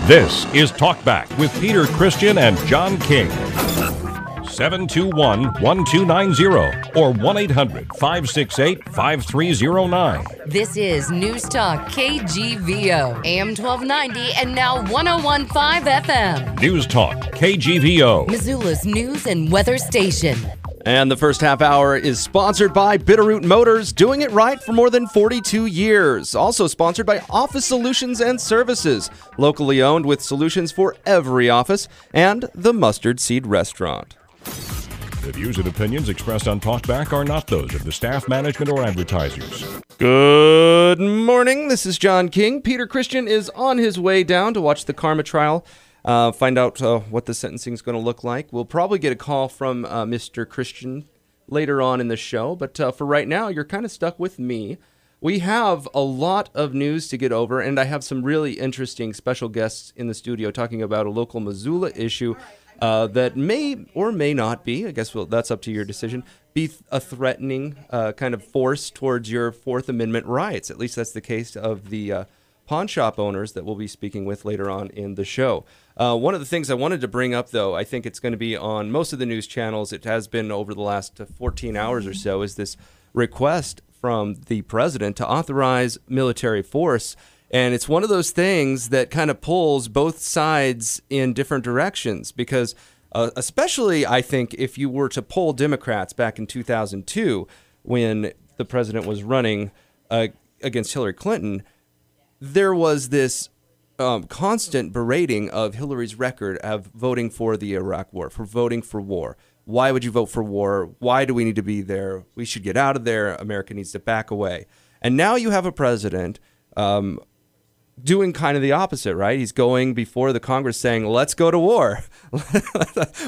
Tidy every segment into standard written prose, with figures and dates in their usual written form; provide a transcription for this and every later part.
This is Talkback with Peter Christian and John King. 721-1290 or 1-800-568-5309. This is Newstalk KGVO, AM 1290 and now 101.5 FM. Newstalk KGVO, Missoula's news and weather station. And the first half hour is sponsored by Bitterroot Motors, doing it right for more than 42 years. Also sponsored by Office Solutions and Services, locally owned with solutions for every office, and the Mustard Seed Restaurant. The views and opinions expressed on Talkback are not those of the staff, management, or advertisers. Good morning. This is John King. Peter Christian is on his way down to watch the Karma trial. Find out what the sentencing is going to look like. We'll probably get a call from Mr. Christian later on in the show, but for right now, you're kind of stuck with me. We have a lot of news to get over, and I have some really interesting special guests in the studio talking about a local Missoula issue that may or may not be, I guess that's up to your decision, be a threatening kind of force towards your Fourth Amendment rights. At least that's the case of the Pawnshop owners that we'll be speaking with later on in the show. One of the things I wanted to bring up, though, I think it's going to be on most of the news channels, it has been over the last 14 hours or so, is this request from the president to authorize military force. And it's one of those things that kind of pulls both sides in different directions because especially, I think, if you were to poll Democrats back in 2002 when the president was running against Hillary Clinton, there was this constant berating of Hillary's record of voting for the Iraq war, for voting for war. Why would you vote for war? Why do we need to be there? We should get out of there. America needs to back away. And now you have a president doing kind of the opposite, right? He's going before the Congress saying, let's go to war.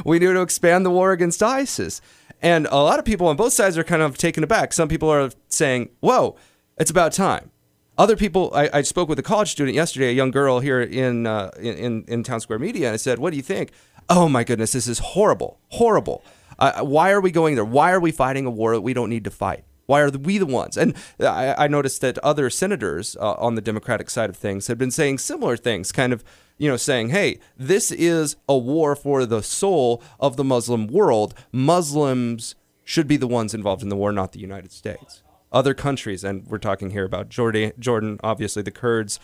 We need to expand the war against ISIS. And a lot of people on both sides are kind of taken aback. Some people are saying, whoa, it's about time. Other people, I spoke with a college student yesterday, a young girl here in Town Square Media, and I said, what do you think? Oh, my goodness, this is horrible, horrible. Why are we going there? Why are we fighting a war that we don't need to fight? Why are we the ones? And I noticed that other senators on the Democratic side of things have been saying similar things, kind of, saying, hey, this is a war for the soul of the Muslim world. Muslims should be the ones involved in the war, not the United States. Other countries, and we're talking here about Jordan, obviously the Kurds,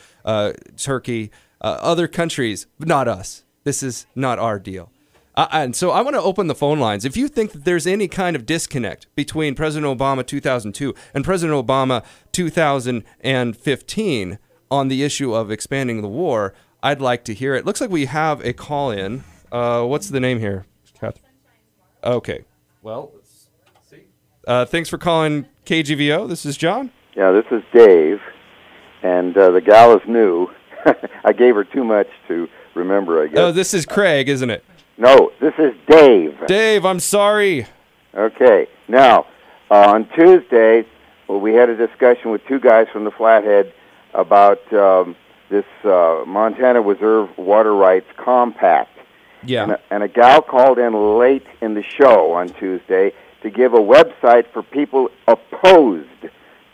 Turkey, other countries, but not us. This is not our deal. And so I want to open the phone lines. If you think that there's any kind of disconnect between President Obama 2002 and President Obama 2015 on the issue of expanding the war, I'd like to hear it. Looks like we have a call in. What's the name here, Catherine? Okay. Well, let's see. Thanks for calling KGVO. This is John. Yeah, this is Dave, and the gal is new. I gave her too much to remember, I guess. Oh, this is Craig, isn't it? No, this is Dave. Dave, I'm sorry. Okay. Now, on Tuesday, we had a discussion with two guys from the Flathead about this Montana Reserve Water Rights Compact. Yeah. And a gal called in late in the show on Tuesday to give a website for people opposed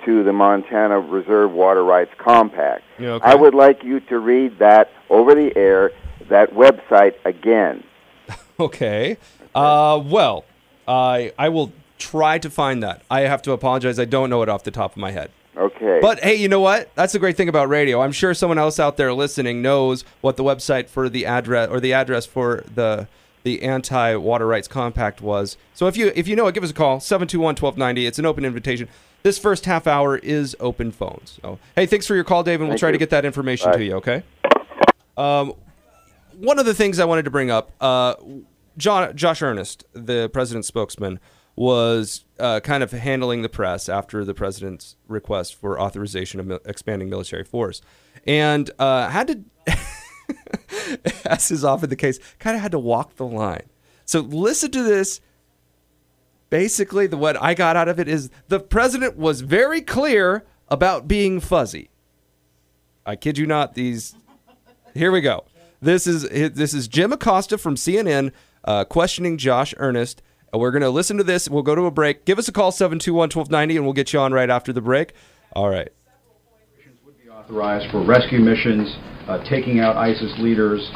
to the Montana Reserve Water Rights Compact. Yeah, okay. I would like you to read that over the air, that website again. Okay. Well, I will try to find that. I have to apologize. I don't know it off the top of my head. Okay. But, hey, you know what? That's the great thing about radio. I'm sure someone else out there listening knows what the website for the address or the address for the anti-water rights compact was. So if you know it, give us a call, 721-1290. It's an open invitation. This first half hour is open phones. So, hey, thanks for your call, Dave, and we'll try to get that information to you, okay? One of the things I wanted to bring up, Josh Earnest, the president's spokesman, was kind of handling the press after the president's request for authorization of expanding military force. And had to... as is often the case, kind of had to walk the line. So listen to this. Basically, what I got out of it is the president was very clear about being fuzzy. I kid you not. Here we go. This is Jim Acosta from CNN questioning Josh Earnest. We're going to listen to this. We'll go to a break. Give us a call, 721-1290, and we'll get you on right after the break. All right. authorized for rescue missions, taking out ISIS leaders,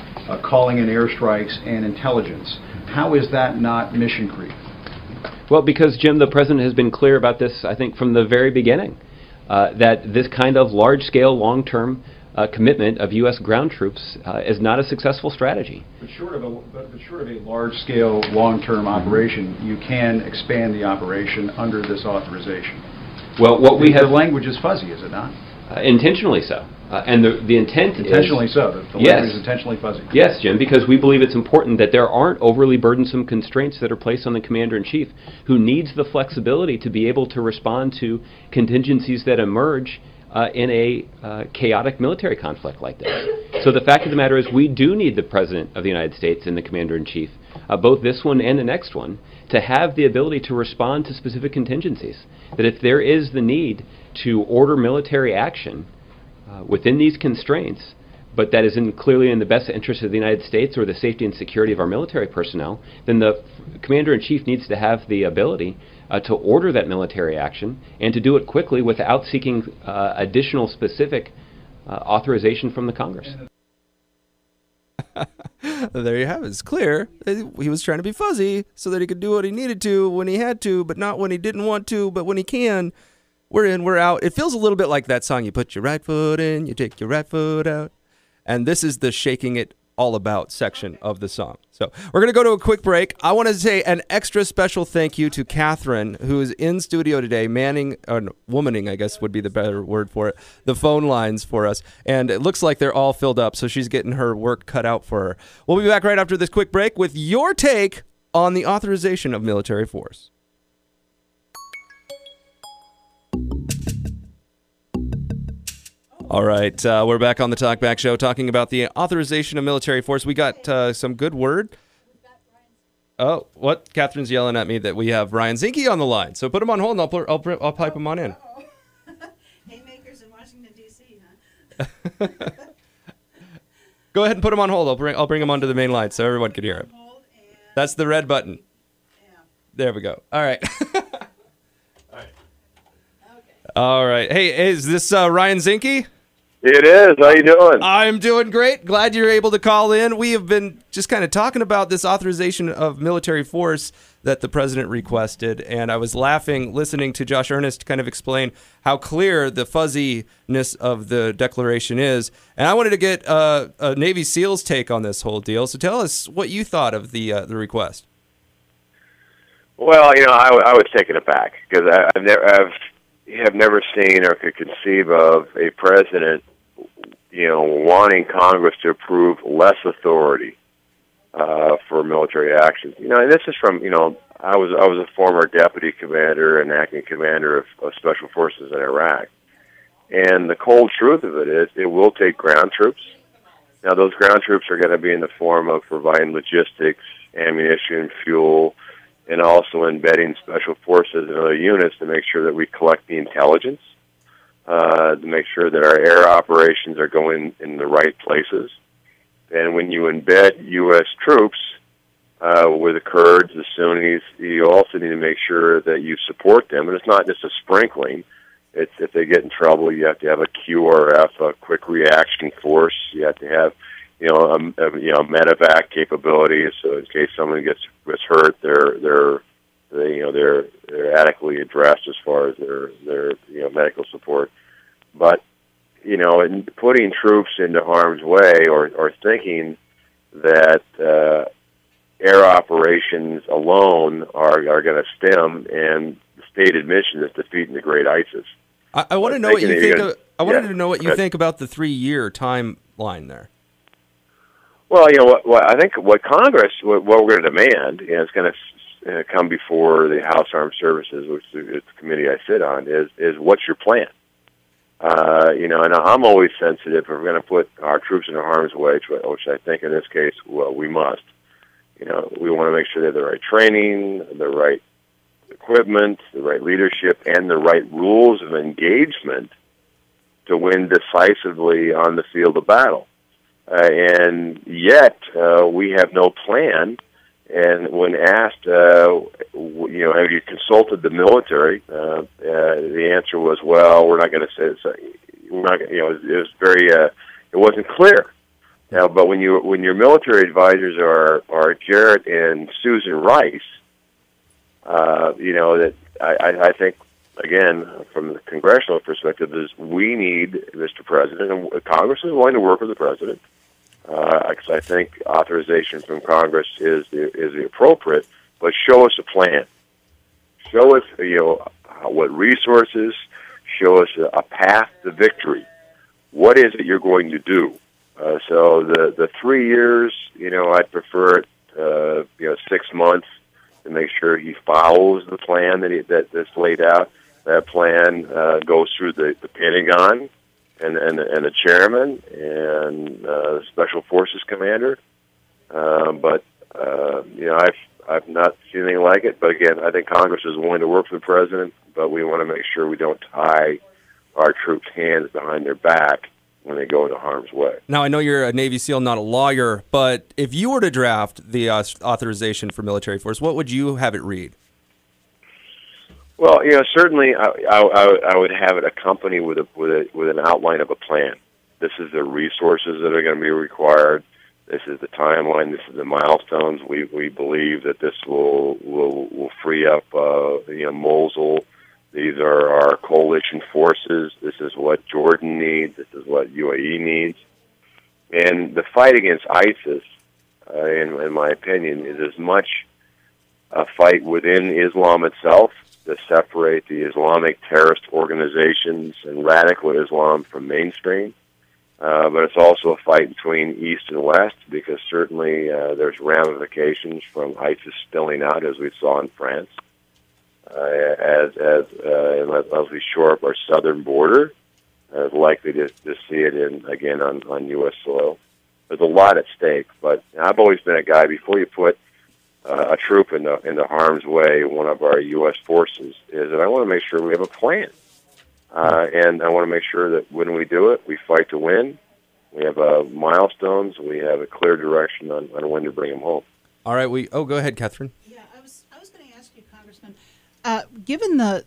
calling in airstrikes, and intelligence. How is that not mission creep? Well, because, Jim, the President has been clear about this, I think, from the very beginning, that this kind of large-scale, long-term commitment of U.S. ground troops is not a successful strategy. But short of a large-scale, long-term operation, you can expand the operation under this authorization. Well, what we have... The language is fuzzy, is it not? Intentionally so. And the intent intentionally is... so. The yes. language is intentionally fuzzy. Yes, Jim, because we believe it's important that there aren't overly burdensome constraints that are placed on the Commander-in-Chief, who needs the flexibility to be able to respond to contingencies that emerge in a chaotic military conflict like this. So the fact of the matter is we do need the President of the United States and the Commander-in-Chief, both this one and the next one, to have the ability to respond to specific contingencies. That if there is the need to order military action within these constraints, but that is clearly in the best interest of the United States or the safety and security of our military personnel, then the Commander-in-Chief needs to have the ability to order that military action and to do it quickly without seeking additional specific authorization from the Congress. There you have it. It's clear. He was trying to be fuzzy so that he could do what he needed to when he had to, but not when he didn't want to, but when he can. We're in, we're out. It feels a little bit like that song. You put your right foot in, you take your right foot out. And this is the shaking it all about section of the song. So we're going to go to a quick break. I want to say an extra special thank you to Catherine, who is in studio today, manning, or womaning, I guess would be the better word for it, the phone lines for us. And it looks like they're all filled up, so she's getting her work cut out for her. We'll be back right after this quick break with your take on the authorization of military force. All right, we're back on the Talk Back Show talking about the authorization of military force. We got some good word. Oh, what? Catherine's yelling at me that we have Ryan Zinke on the line. So put him on hold, and I'll pipe him on in. Haymakers in Washington, D.C., huh? Go ahead and put him on hold. I'll bring him onto the main line so everyone can hear him. That's the red button. Yeah. There we go. All right. All right. Hey, is this Ryan Zinke? It is. How you doing? I'm doing great. Glad you're able to call in. We have been just kind of talking about this authorization of military force that the president requested, and I was laughing listening to Josh Earnest kind of explain how clear the fuzziness of the declaration is. And I wanted to get a Navy SEAL's take on this whole deal. So tell us what you thought of the request. Well, I was taken aback because I have never seen or could conceive of a president, wanting Congress to approve less authority for military actions. And this is from, I was a former deputy commander and acting commander of special forces in Iraq. And the cold truth of it is it will take ground troops. Now, those ground troops are going to be in the form of providing logistics, ammunition, fuel, and also embedding special forces and other units to make sure that we collect the intelligence, to make sure that our air operations are going in the right places. And when you embed U.S. troops with the Kurds, the Sunnis, you also need to make sure that you support them. And it's not just a sprinkling. It's if they get in trouble, you have to have a QRF, a quick reaction force. You have to have medevac capabilities, so in case someone gets hurt, they're adequately addressed as far as their medical support. But in putting troops into harm's way or thinking that air operations alone are going to stem, and the stated mission is defeating the great ISIS. I want to know what you think. I wanted to know what you think about the 3-year timeline there. Well, what I think what Congress, what we're going to demand, is going to come before the House Armed Services, which is the committee I sit on, is what's your plan? And I'm always sensitive if we're going to put our troops into harm's way, which I think in this case, we must. We want to make sure they have the right training, the right equipment, the right leadership, and the right rules of engagement to win decisively on the field of battle. And yet, we have no plan. And when asked, have you consulted the military? The answer was, well, we're not going to say we're not, it was very, it wasn't clear. Now, but when your military advisors are Jarrett and Susan Rice, that I think, again, from the congressional perspective, is we need, Mr. President, and Congress is willing to work with the President, because I think authorization from Congress is the appropriate, but show us a plan. Show us, what resources, show us a path to victory. What is it you're going to do? So the 3 years, I'd prefer it, 6 months to make sure he follows the plan that's laid out. That plan goes through the Pentagon and the chairman and the Special Forces commander. But I've not seen anything like it. But again, I think Congress is willing to work for the president, but we want to make sure we don't tie our troops' hands behind their back when they go into harm's way. Now, I know you're a Navy SEAL, not a lawyer, but if you were to draft the authorization for military force, what would you have it read? Well, certainly I would have it accompanied with an outline of a plan. This is the resources that are going to be required. This is the timeline. This is the milestones. We believe that this will free up Mosul. These are our coalition forces. This is what Jordan needs. This is what UAE needs. And the fight against ISIS, in my opinion, is as much a fight within Islam itself to separate the Islamic terrorist organizations and radical Islam from mainstream. But it's also a fight between East and West, because certainly there's ramifications from ISIS spilling out, as we saw in France. As we shore up our southern border, likely to see it again on U.S. soil. There's a lot at stake, but I've always been a guy, before you put a troop into harm's way, one of our U.S. forces, is that I want to make sure we have a plan. And I want to make sure that when we do it, we fight to win. We have milestones. We have a clear direction on when to bring them home. All right. Go ahead, Catherine. Yeah, I was going to ask you, Congressman, given the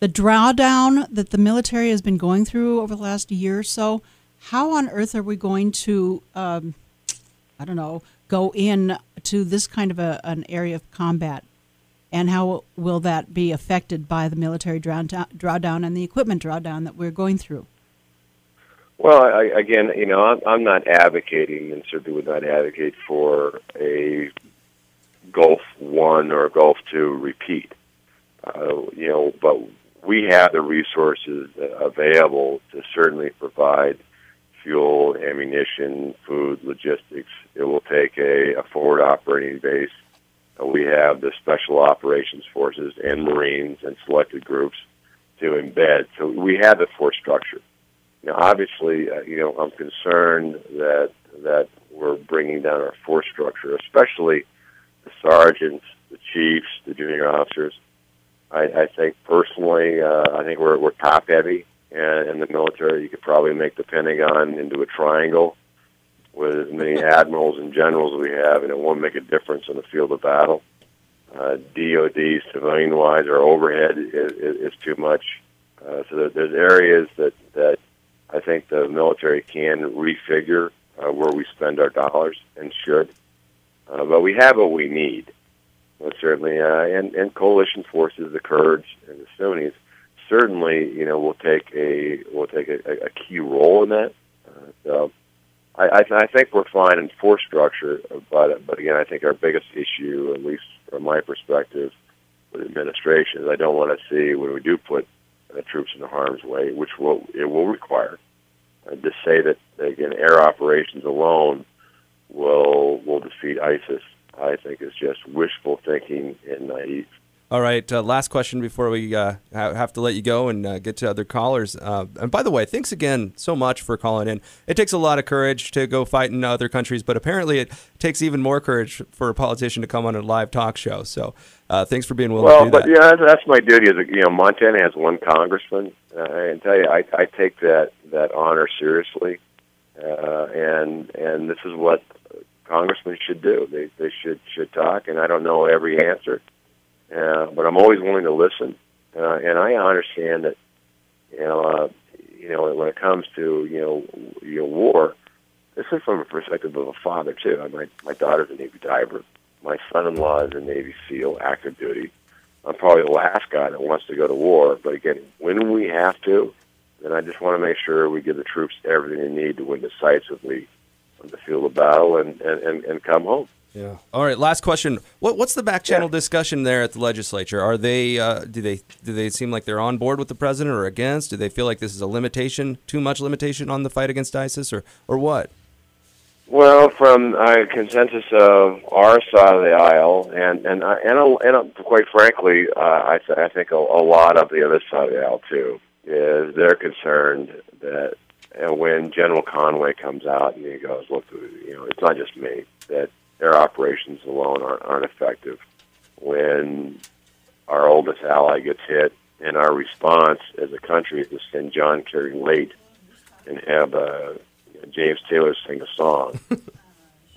drawdown that the military has been going through over the last year or so, how on earth are we going to, go in to this kind of an area of combat? And how will that be affected by the military drawdown and the equipment drawdown that we're going through? Well, I'm not advocating, and certainly would not advocate for a Gulf I or Gulf II repeat. But we have the resources available to certainly provide fuel, ammunition, food, logistics. It will take a forward operating base. We have the Special Operations Forces and Marines and selected groups to embed. So we have the force structure. Now, obviously, I'm concerned that we're bringing down our force structure, especially the sergeants, the chiefs, the junior officers. I think personally, we're top heavy in the military. You could probably make the Pentagon into a triangle with as many admirals and generals as we have, and it won't make a difference in the field of battle. DOD, civilian-wise, our overhead is too much. So there's areas that I think the military can refigure where we spend our dollars, and should. But we have what we need. Well, certainly, and coalition forces, the Kurds and the Sunnis, certainly, will take a key role in that. So I think we're fine in force structure, but again, I think our biggest issue, at least from my perspective, with administration, is I don't want to see, when we do put troops into harm's way, which it will require, to say that, again, air operations alone will defeat ISIS, I think is just wishful thinking and naive. All right, last question before we have to let you go and get to other callers. And by the way, thanks again so much for calling in. It takes a lot of courage to go fight in other countries, but apparently it takes even more courage for a politician to come on a live talk show. So thanks for being willing to do that. Well, but that's my duty. Montana has one congressman. And tell you, I take that honor seriously. And this is what congressmen should do. They should talk, and I don't know every answer. But I'm always willing to listen, and I understand that, when it comes to war, this is from a perspective of a father too. My daughter's a Navy diver. My son-in-law is a Navy SEAL, active duty. I'm probably the last guy that wants to go to war, but again, when we have to, then I just want to make sure we give the troops everything they need to win decisively on the field of battle and come home. Yeah. All right. Last question. What's the back channel discussion there at the legislature? Are they do they seem like they're on board with the president or against? Do they feel like this is a limitation, too much limitation on the fight against ISIS, or what? Well, from a consensus of our side of the aisle, and quite frankly, I think a lot of the other side of the aisle too, is they're concerned that when General Conway comes out and he goes, look, it's not just me, that their operations alone aren't effective. When our oldest ally gets hit, and our response as a country is to send John Kerry late and have James Taylor sing a song.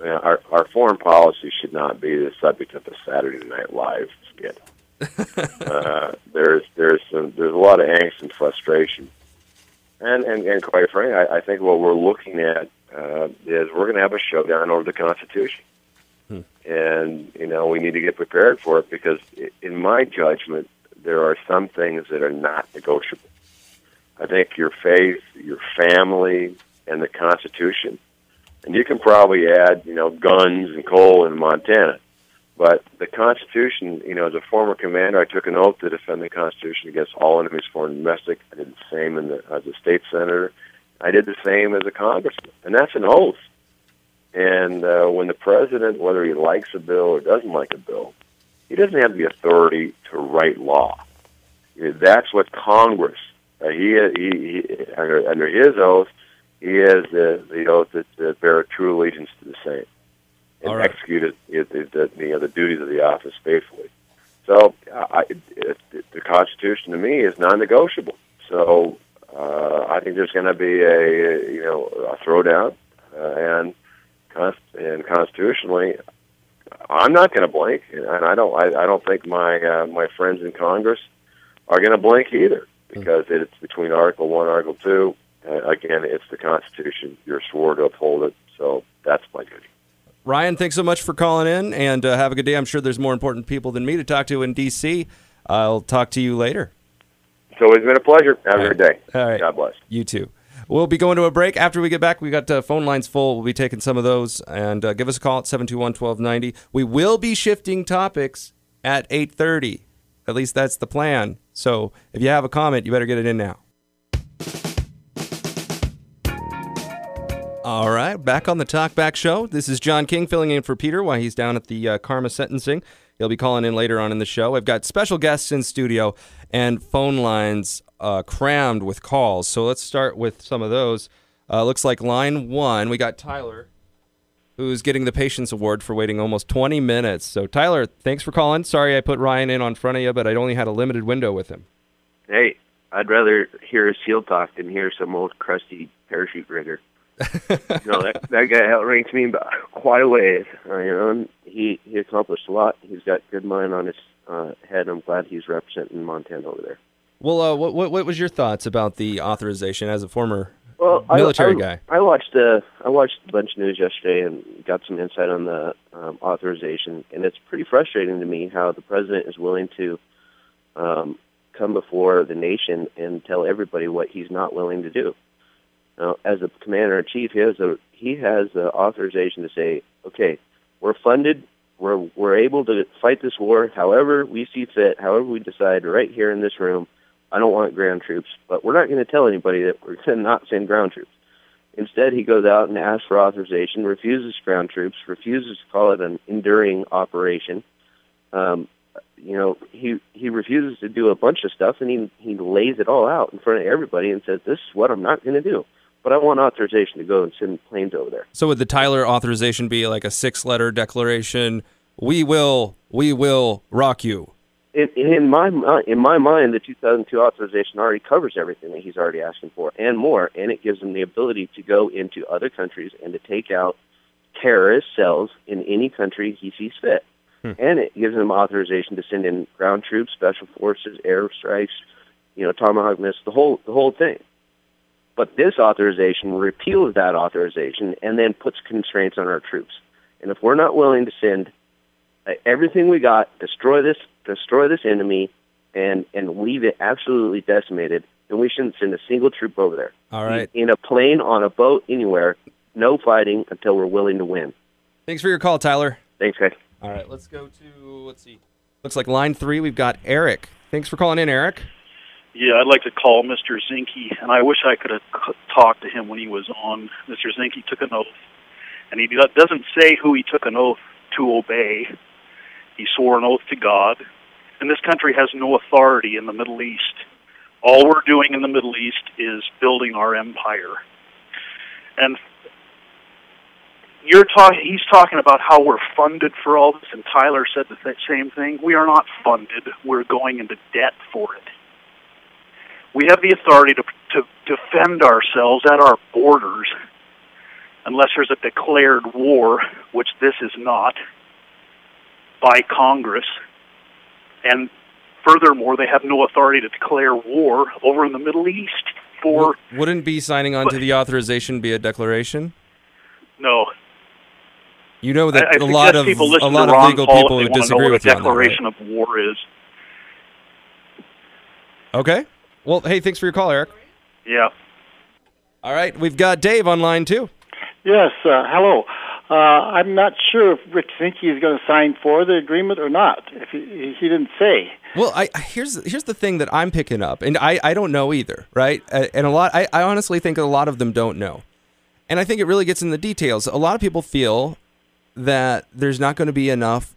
Our foreign policy should not be the subject of a Saturday Night Live skit. There's a lot of angst and frustration, and quite frankly, I think what we're looking at is we're going to have a showdown over the Constitution, and we need to get prepared for it because, in my judgment, there are some things that are not negotiable. I think your faith, your family, and the Constitution. And you can probably add, guns and coal in Montana. But the Constitution, as a former commander, I took an oath to defend the Constitution against all enemies, foreign and domestic. I did the same as a state senator. I did the same as a congressman. And that's an oath. And when the president, whether he likes a bill or doesn't like a bill, he doesn't have the authority to write law. That's what Congress, under his oath, he has the oath to bear true allegiance to the same and execute the duties of the office faithfully. So the Constitution to me is non-negotiable. So I think there's going to be a throwdown, and constitutionally, I'm not going to blink, and I don't think my friends in Congress are going to blink either, because it's between Article 1 and Article 2. Again, it's the Constitution. You're sworn to uphold it, so that's my duty. Ryan, thanks so much for calling in, and have a good day. I'm sure there's more important people than me to talk to in D.C. I'll talk to you later. It's always been a pleasure. Have a good day. All right. God bless. You too. We'll be going to a break. After we get back, we got phone lines full. We'll be taking some of those, and give us a call at 721-1290. We will be shifting topics at 8:30. At least that's the plan. So if you have a comment, you better get it in now. All right, back on the Talkback Show. This is John King filling in for Peter while he's down at the Karma sentencing. He'll be calling in later on in the show. I've got special guests in studio and phone lines crammed with calls. So let's start with some of those. Looks like line 1, we got Tyler, who's getting the Patience Award for waiting almost 20 minutes. So Tyler, thanks for calling. Sorry I put Ryan in on front of you, but I only had a limited window with him. Hey, I'd rather hear a SEAL talk than hear some old crusty parachute rigger. That guy outranks me by quite a ways. He accomplished a lot. He's got good mind on his head. I'm glad he's representing Montana over there. Well, what was your thoughts about the authorization as a former military guy? I watched a bunch of news yesterday and got some insight on the authorization, and it's pretty frustrating to me how the president is willing to come before the nation and tell everybody what he's not willing to do. Now, as a commander-in-chief, he has the authorization to say, okay, we're funded, we're able to fight this war however we see fit, however we decide right here in this room. I don't want ground troops, but we're not going to tell anybody that we're going to not send ground troops. Instead, he goes out and asks for authorization, refuses ground troops, refuses to call it an enduring operation. He refuses to do a bunch of stuff, and he lays it all out in front of everybody and says, this is what I'm not going to do. But I want authorization to go and send planes over there. So would the Tyler authorization be like a 6-letter declaration? We will rock you. In my mind, the 2002 authorization already covers everything that he's already asking for and more, and it gives him the ability to go into other countries and to take out terrorist cells in any country he sees fit. And it gives him authorization to send in ground troops, special forces, air strikes, Tomahawk missiles, the whole thing. But this authorization repeals that authorization and then puts constraints on our troops. And if we're not willing to send everything we got, destroy this enemy, and leave it absolutely decimated, then we shouldn't send a single troop over there. All right. In a plane, on a boat, anywhere, no fighting until we're willing to win. Thanks for your call, Tyler. Thanks, guys. All right, let's go to, let's see. Looks like line 3, we've got Eric. Thanks for calling in, Eric. Yeah, I'd like to call Mr. Zinke, and I wish I could have talked to him when he was on. Mr. Zinke took an oath, and he doesn't say who he took an oath to obey. He swore an oath to God, and this country has no authority in the Middle East. All we're doing in the Middle East is building our empire. And he's talking about how we're funded for all this, and Tyler said the same thing. We are not funded. We're going into debt for it. We have the authority to defend ourselves at our borders unless there's a declared war, which this is not, by Congress. And furthermore, they have no authority to declare war over in the Middle East for... Wouldn't be signing on to the authorization be a declaration? No. You know that I a lot of legal people would disagree with you on that, right? Declaration of war is. Okay. Well, hey, thanks for your call, Eric. Yeah. All right, we've got Dave on line 2. Yes, hello. I'm not sure if Rick Zinke is going to sign for the agreement or not. If he didn't say. Well, here's the thing that I'm picking up, and I don't know either, right? And I honestly think a lot of them don't know. And I think it really gets in the details. A lot of people feel that there's not going to be enough,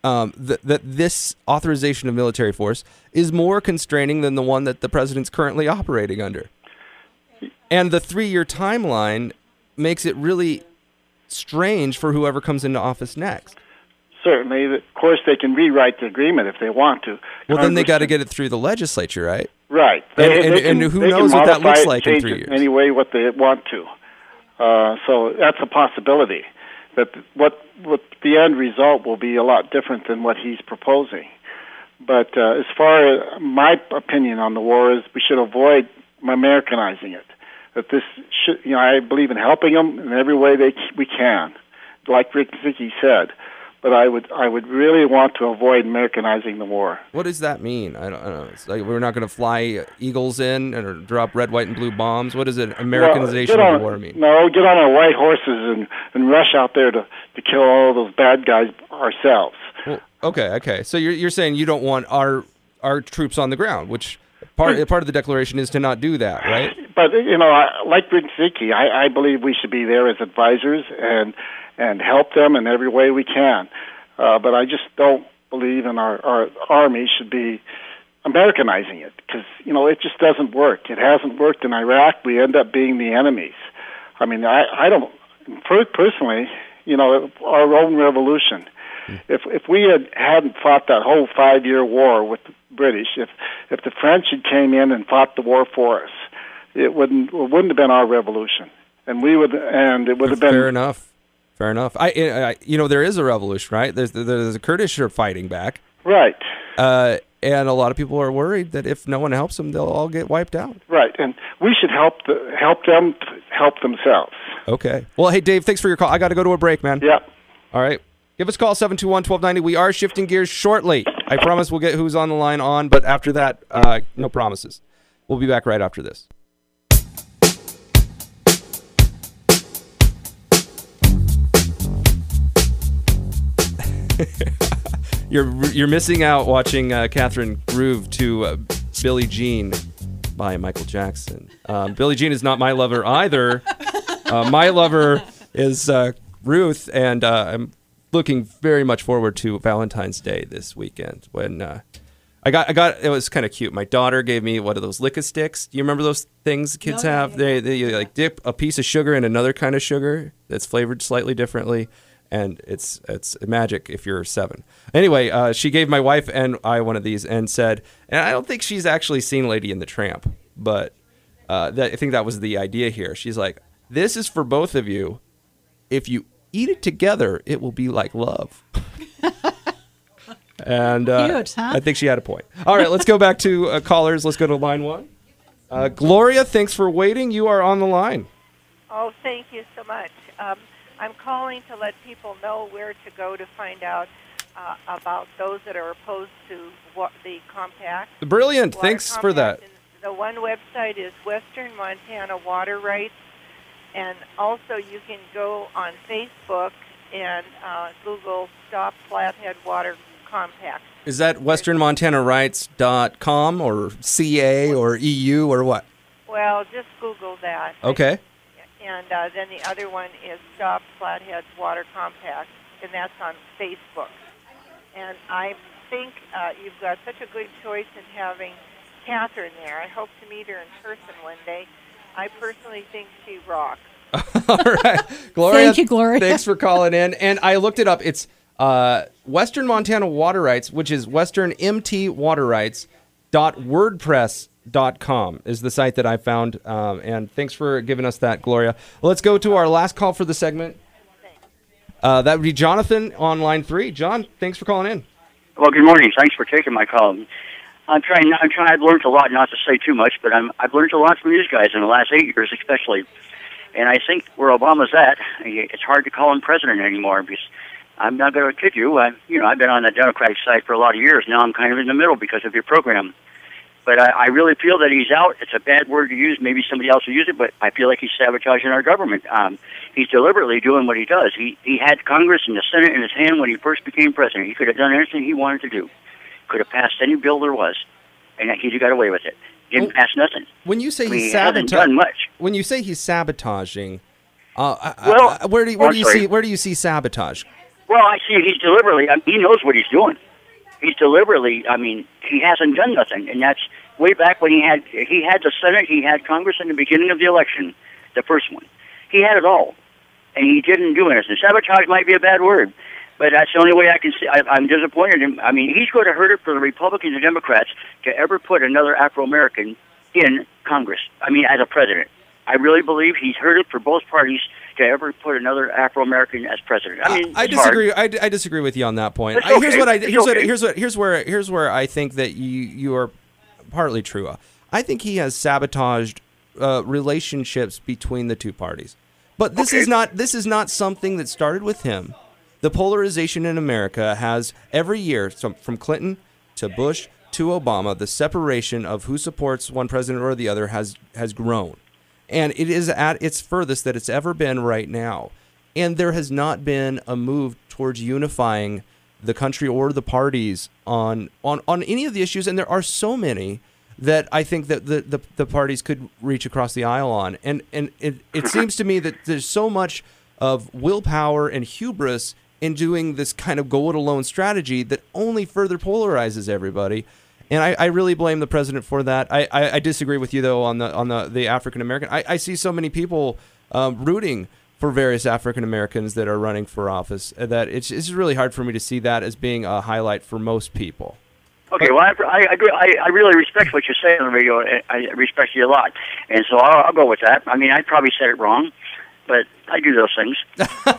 that this authorization of military force is more constraining than the one that the president's currently operating under. And the 3-year timeline makes it really strange for whoever comes into office next. Certainly. Of course, they can rewrite the agreement if they want to. Well, then they got to get it through the legislature, right? Right. And who knows what that looks like in 3 years? Any way what they want to. So that's a possibility. That what the end result will be a lot different than what he's proposing. But as far as my opinion on the war is, we should avoid Americanizing it. That this should, I believe in helping them in every way we can, like Rick Zinke said. But I would really want to avoid Americanizing the war. What does that mean? I don't know. It's like we're not going to fly Eagles in and drop red, white, and blue bombs. What does it Americanization of the war mean? No, get on our white horses and rush out there to kill all those bad guys ourselves. Well, okay. So you're saying you don't want our troops on the ground, which part of the declaration is to not do that, right? But like Rick Zinke, I believe we should be there as advisors and help them in every way we can. But I just don't believe in our army should be Americanizing it because, it just doesn't work. It hasn't worked in Iraq. We end up being the enemies. I mean, I don't, personally, our own revolution, if we hadn't fought that whole 5-year war with the British, if the French had came in and fought the war for us, it wouldn't have been our revolution. And it would have been... Fair enough. There is a revolution, right? There's the Kurdish are fighting back, right? And a lot of people are worried that if no one helps them, they'll all get wiped out. Right, and we should help them help themselves. Okay. Well, hey, Dave, thanks for your call. I got to go to a break, man. Yeah. All right. Give us a call, 721-1290. We are shifting gears shortly. I promise we'll get who's on the line on, but after that, no promises. We'll be back right after this. You're missing out watching Catherine groove to Billie Jean by Michael Jackson. Billie Jean is not my lover either. My lover is Ruth, and I'm looking very much forward to Valentine's Day this weekend when I got it was kind of cute. My daughter gave me one of those Lick-a-Sticks. Do you remember those things kids have? Yeah. They like dip a piece of sugar in another kind of sugar that's flavored slightly differently. And it's magic if you're 7. Anyway, she gave my wife and I one of these and said, and I don't think she's actually seen Lady and the Tramp, but I think that was the idea here. She's like, this is for both of you. If you eat it together, it will be like love. And cute, huh? I think she had a point. All right, let's go back to callers. Let's go to line 1. Gloria, thanks for waiting. You are on the line. Oh, thank you so much. I'm calling to let people know where to go to find out about those that are opposed to the compact. Brilliant. Thanks for that. The one website is Western Montana Water Rights, and also you can go on Facebook and Google Stop Flathead Water Compact. Is that westernmontanarights.com or CA or EU or what? Well, just Google that. Okay. And then the other one is Stop Flathead Water Compact, and that's on Facebook. And I think you've got such a good choice in having Catherine there. I hope to meet her in person one day. I personally think she rocks. All right. Gloria, thank you, Gloria. Thanks for calling in. And I looked it up. It's Western Montana Water Rights, which is westernmtwaterrights.wordpress.com is the site that I found. And thanks for giving us that, Gloria. Let's go to our last call for the segment. That would be Jonathan on line 3. John, thanks for calling in. Well, good morning. Thanks for taking my call. I've learned a lot, not to say too much, but I've learned a lot from these guys in the last 8 years especially. And I think where Obama's at, it's hard to call him president anymore because I'm not going to kid you. I've been on the Democratic side for a lot of years. Now I'm kind of in the middle because of your program. But I really feel that he's out. It's a bad word to use. Maybe somebody else will use it, but I feel like he's sabotaging our government. He's deliberately doing what he does. He had Congress and the Senate in his hand when he first became president. He could have done anything he wanted to do. Could have passed any bill there was, and he got away with it. Didn't pass nothing. When you say he hasn't done much. When you say he's sabotaging, where do you see sabotage? Well, I see he's deliberately. He knows what he's doing. He's deliberately. He hasn't done nothing, and that's way back when he had the Senate, he had Congress in the beginning of the election, the first one. He had it all, and he didn't do anything. Sabotage might be a bad word, but that's the only way I can see. I'm disappointed. He's going to hurt it for the Republicans and Democrats to ever put another Afro-American in Congress. As a president. I really believe he's hurt it for both parties to ever put another Afro-American as president. I disagree. I disagree with you on that point. Here's where I think that you are partly true. I think he has sabotaged relationships between the two parties. But this is not something that started with him. The polarization in America has every year, from Clinton to Bush to Obama, the separation of who supports one president or the other has grown. And it is at its furthest that it's ever been right now. And there has not been a move towards unifying the country or the parties on any of the issues. And there are so many that I think that the parties could reach across the aisle on. And it seems to me that there's so much of willpower and hubris in doing this kind of go-it-alone strategy that only further polarizes everybody. And I really blame the president for that. I disagree with you, though, on the African-American. I see so many people rooting for various African-Americans that are running for office that it's really hard for me to see that as being a highlight for most people. Okay, well, I really respect what you're saying on the radio. I respect you a lot. And so I'll go with that. I probably said it wrong, but I do those things.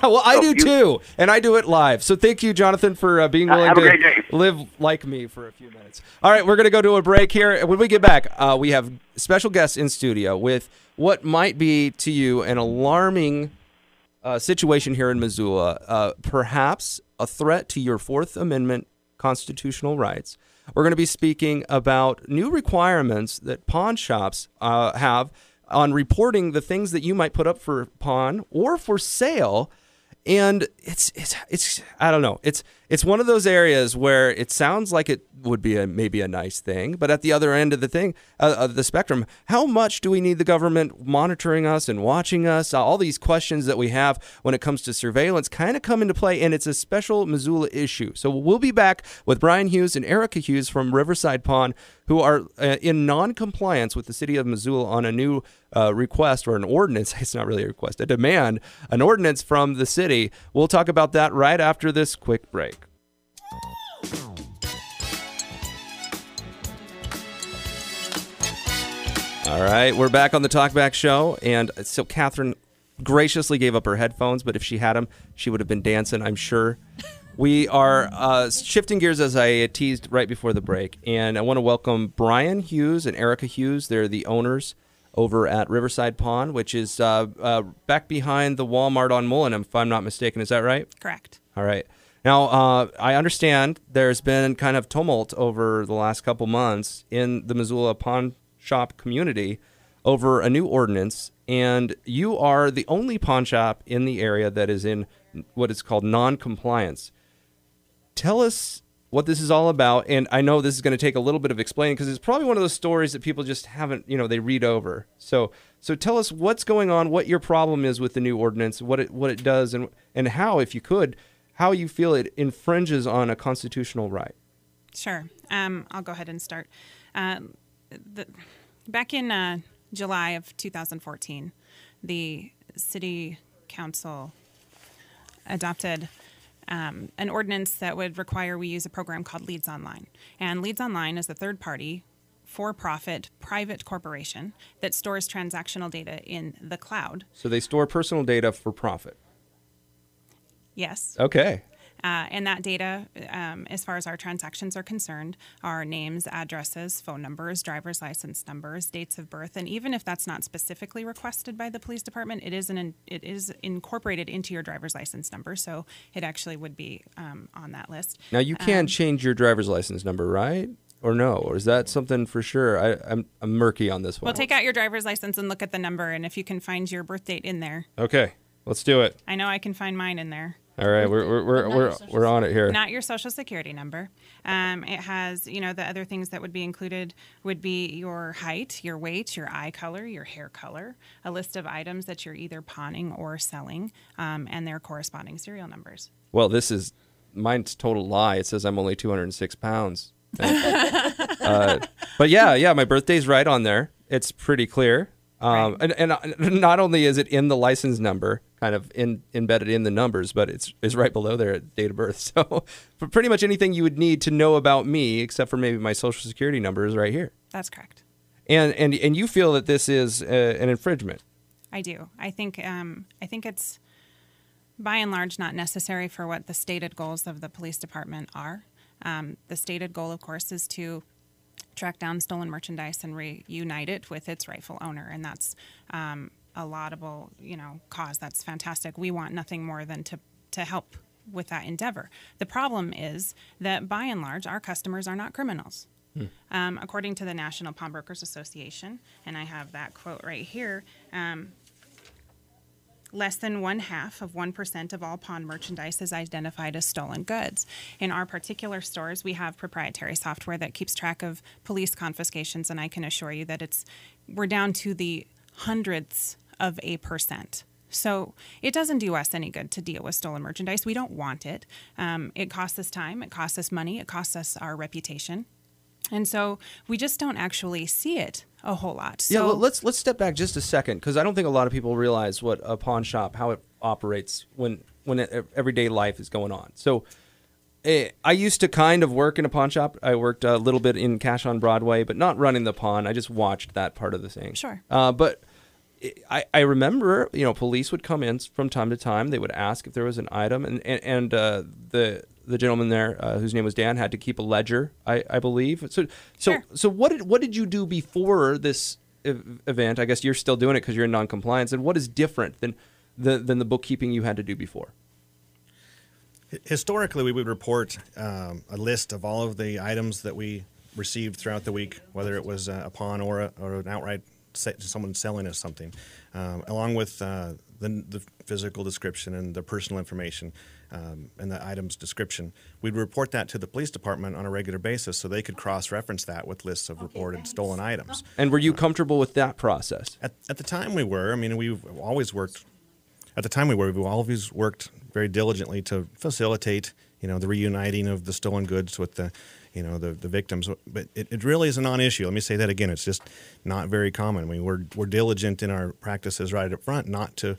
Well, I do too, and I do it live. So thank you, Jonathan, for being willing to live like me for a few minutes. All right, we're going to go to a break here. When we get back, we have special guests in studio with what might be to you an alarming situation here in Missoula, perhaps a threat to your Fourth Amendment constitutional rights. We're going to be speaking about new requirements that pawn shops have on reporting the things that you might put up for pawn or for sale. And it's I don't know. It's one of those areas where it sounds like it would be maybe a nice thing, but at the other end of the spectrum, how much do we need the government monitoring us and watching us? All these questions that we have when it comes to surveillance kind of come into play, and it's a special Missoula issue. So we'll be back with Brian Hughes and Erica Hughes from Riverside Pawn, who are in non-compliance with the city of Missoula on a new request or an ordinance. It's not really a request, a demand, an ordinance from the city. We'll talk about that right after this quick break. All right, we're back on the Talkback Show, and so Catherine graciously gave up her headphones, but if she had them, she would have been dancing, I'm sure. We are shifting gears as I teased right before the break, and I want to welcome Brian Hughes and Erica Hughes. They're the owners over at Riverside Pawn, which is back behind the Walmart on Mullen, if I'm not mistaken. Is that right? Correct. All right. Now, I understand there's been kind of tumult over the last couple months in the Missoula pawn shop community over a new ordinance, and you are the only pawn shop in the area that is in what is called non-compliance. Tell us what this is all about, and I know this is going to take a little bit of explaining because it's probably one of those stories that people just haven't, they read over. So tell us what's going on, what your problem is with the new ordinance, what it does, and how, if you could, how you feel it infringes on a constitutional right. Sure. I'll go ahead and start. Back in July of 2014, the City Council adopted an ordinance that would require we use a program called Leads Online. And Leads Online is a third-party, for-profit, private corporation that stores transactional data in the cloud. So they store personal data for profit. Yes. Okay. And that data, as far as our transactions are concerned, are names, addresses, phone numbers, driver's license numbers, dates of birth, and even if that's not specifically requested by the police department, it is incorporated into your driver's license number, so it actually would be on that list. Now, you can change your driver's license number, right? Or no? Or is that something for sure? I'm murky on this one. Well, take out your driver's license and look at the number, and if you can find your birth date in there. Okay, let's do it. I know I can find mine in there. All right, we're on it here. Not your social security number. It has, the other things that would be included would be your height, your weight, your eye color, your hair color, a list of items that you're either pawning or selling, and their corresponding serial numbers. Well, mine's total lie. It says I'm only 206 pounds. But yeah, my birthday's right on there. It's pretty clear. Right. And not only is it in the license number, kind of embedded in the numbers, but it's right below there at date of birth. So for pretty much anything you would need to know about me, except for maybe my social security number, is right here. That's correct. And you feel that this is an infringement? I do. I think it's by and large not necessary for what the stated goals of the police department are. The stated goal, of course, is to track down stolen merchandise and reunite it with its rightful owner, and that's a laudable, cause. That's fantastic. We want nothing more than to help with that endeavor. The problem is that, by and large, our customers are not criminals. According to the National Pawnbrokers Association, and I have that quote right here, less than 0.5% of all pawn merchandise is identified as stolen goods. In our particular stores, we have proprietary software that keeps track of police confiscations, and I can assure you that we're down to the hundredths of a percent. So it doesn't do us any good to deal with stolen merchandise. We don't want it. It costs us time, it costs us money, it costs us our reputation. And so we just don't actually see it a whole lot. So, yeah, let's step back just a second, because I don't think a lot of people realize what a pawn shop, how it operates when everyday life is going on. So I used to kind of work in a pawn shop. I worked a little bit in Cash on Broadway, but not running the pawn. I just watched that part of the thing. Sure. But I remember, police would come in from time to time. They would ask if there was an item, and the gentleman there, whose name was Dan, had to keep a ledger, I believe. So what did you do before this event? I guess you're still doing it because you're in non-compliance. And what is different than the bookkeeping you had to do before? Historically, we would report a list of all of the items that we received throughout the week, whether it was a pawn or an outright someone selling us something, along with the physical description and the personal information and the item's description. We'd report that to the police department on a regular basis so they could cross-reference that with lists of reported stolen items. And were you comfortable with that process? At the time we were. I mean, we've always worked very diligently to facilitate, the reuniting of the stolen goods with the victims. But it really is a non-issue. Let me say that again. It's just not very common. I mean, we're diligent in our practices right up front not to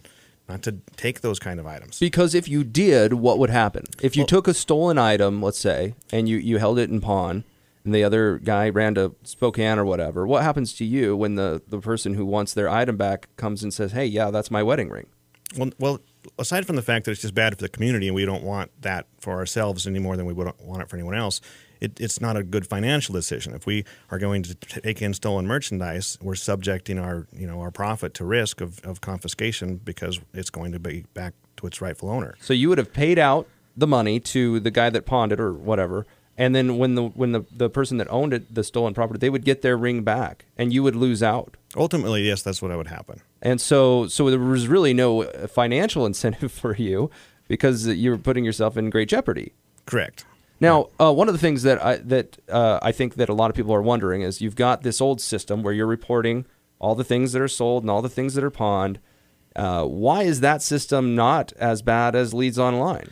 take those kind of items. Because if you did, what would happen? If you took a stolen item, let's say, and you held it in pawn, and the other guy ran to Spokane or whatever, what happens to you when the person who wants their item back comes and says, hey, yeah, that's my wedding ring? Well, aside from the fact that it's just bad for the community and we don't want that for ourselves any more than we would want it for anyone else, it's not a good financial decision. If we are going to take in stolen merchandise, we're subjecting our profit to risk of confiscation because it's going to be back to its rightful owner. So you would have paid out the money to the guy that pawned it or whatever, and then when the person that owned it, the stolen property, they would get their ring back, and you would lose out. Ultimately, yes, that's what would happen. And so there was really no financial incentive for you because you were putting yourself in great jeopardy. Correct. Now, one of the things that I think that a lot of people are wondering is you've got this old system where you're reporting all the things that are sold and all the things that are pawned. Why is that system not as bad as Leads Online?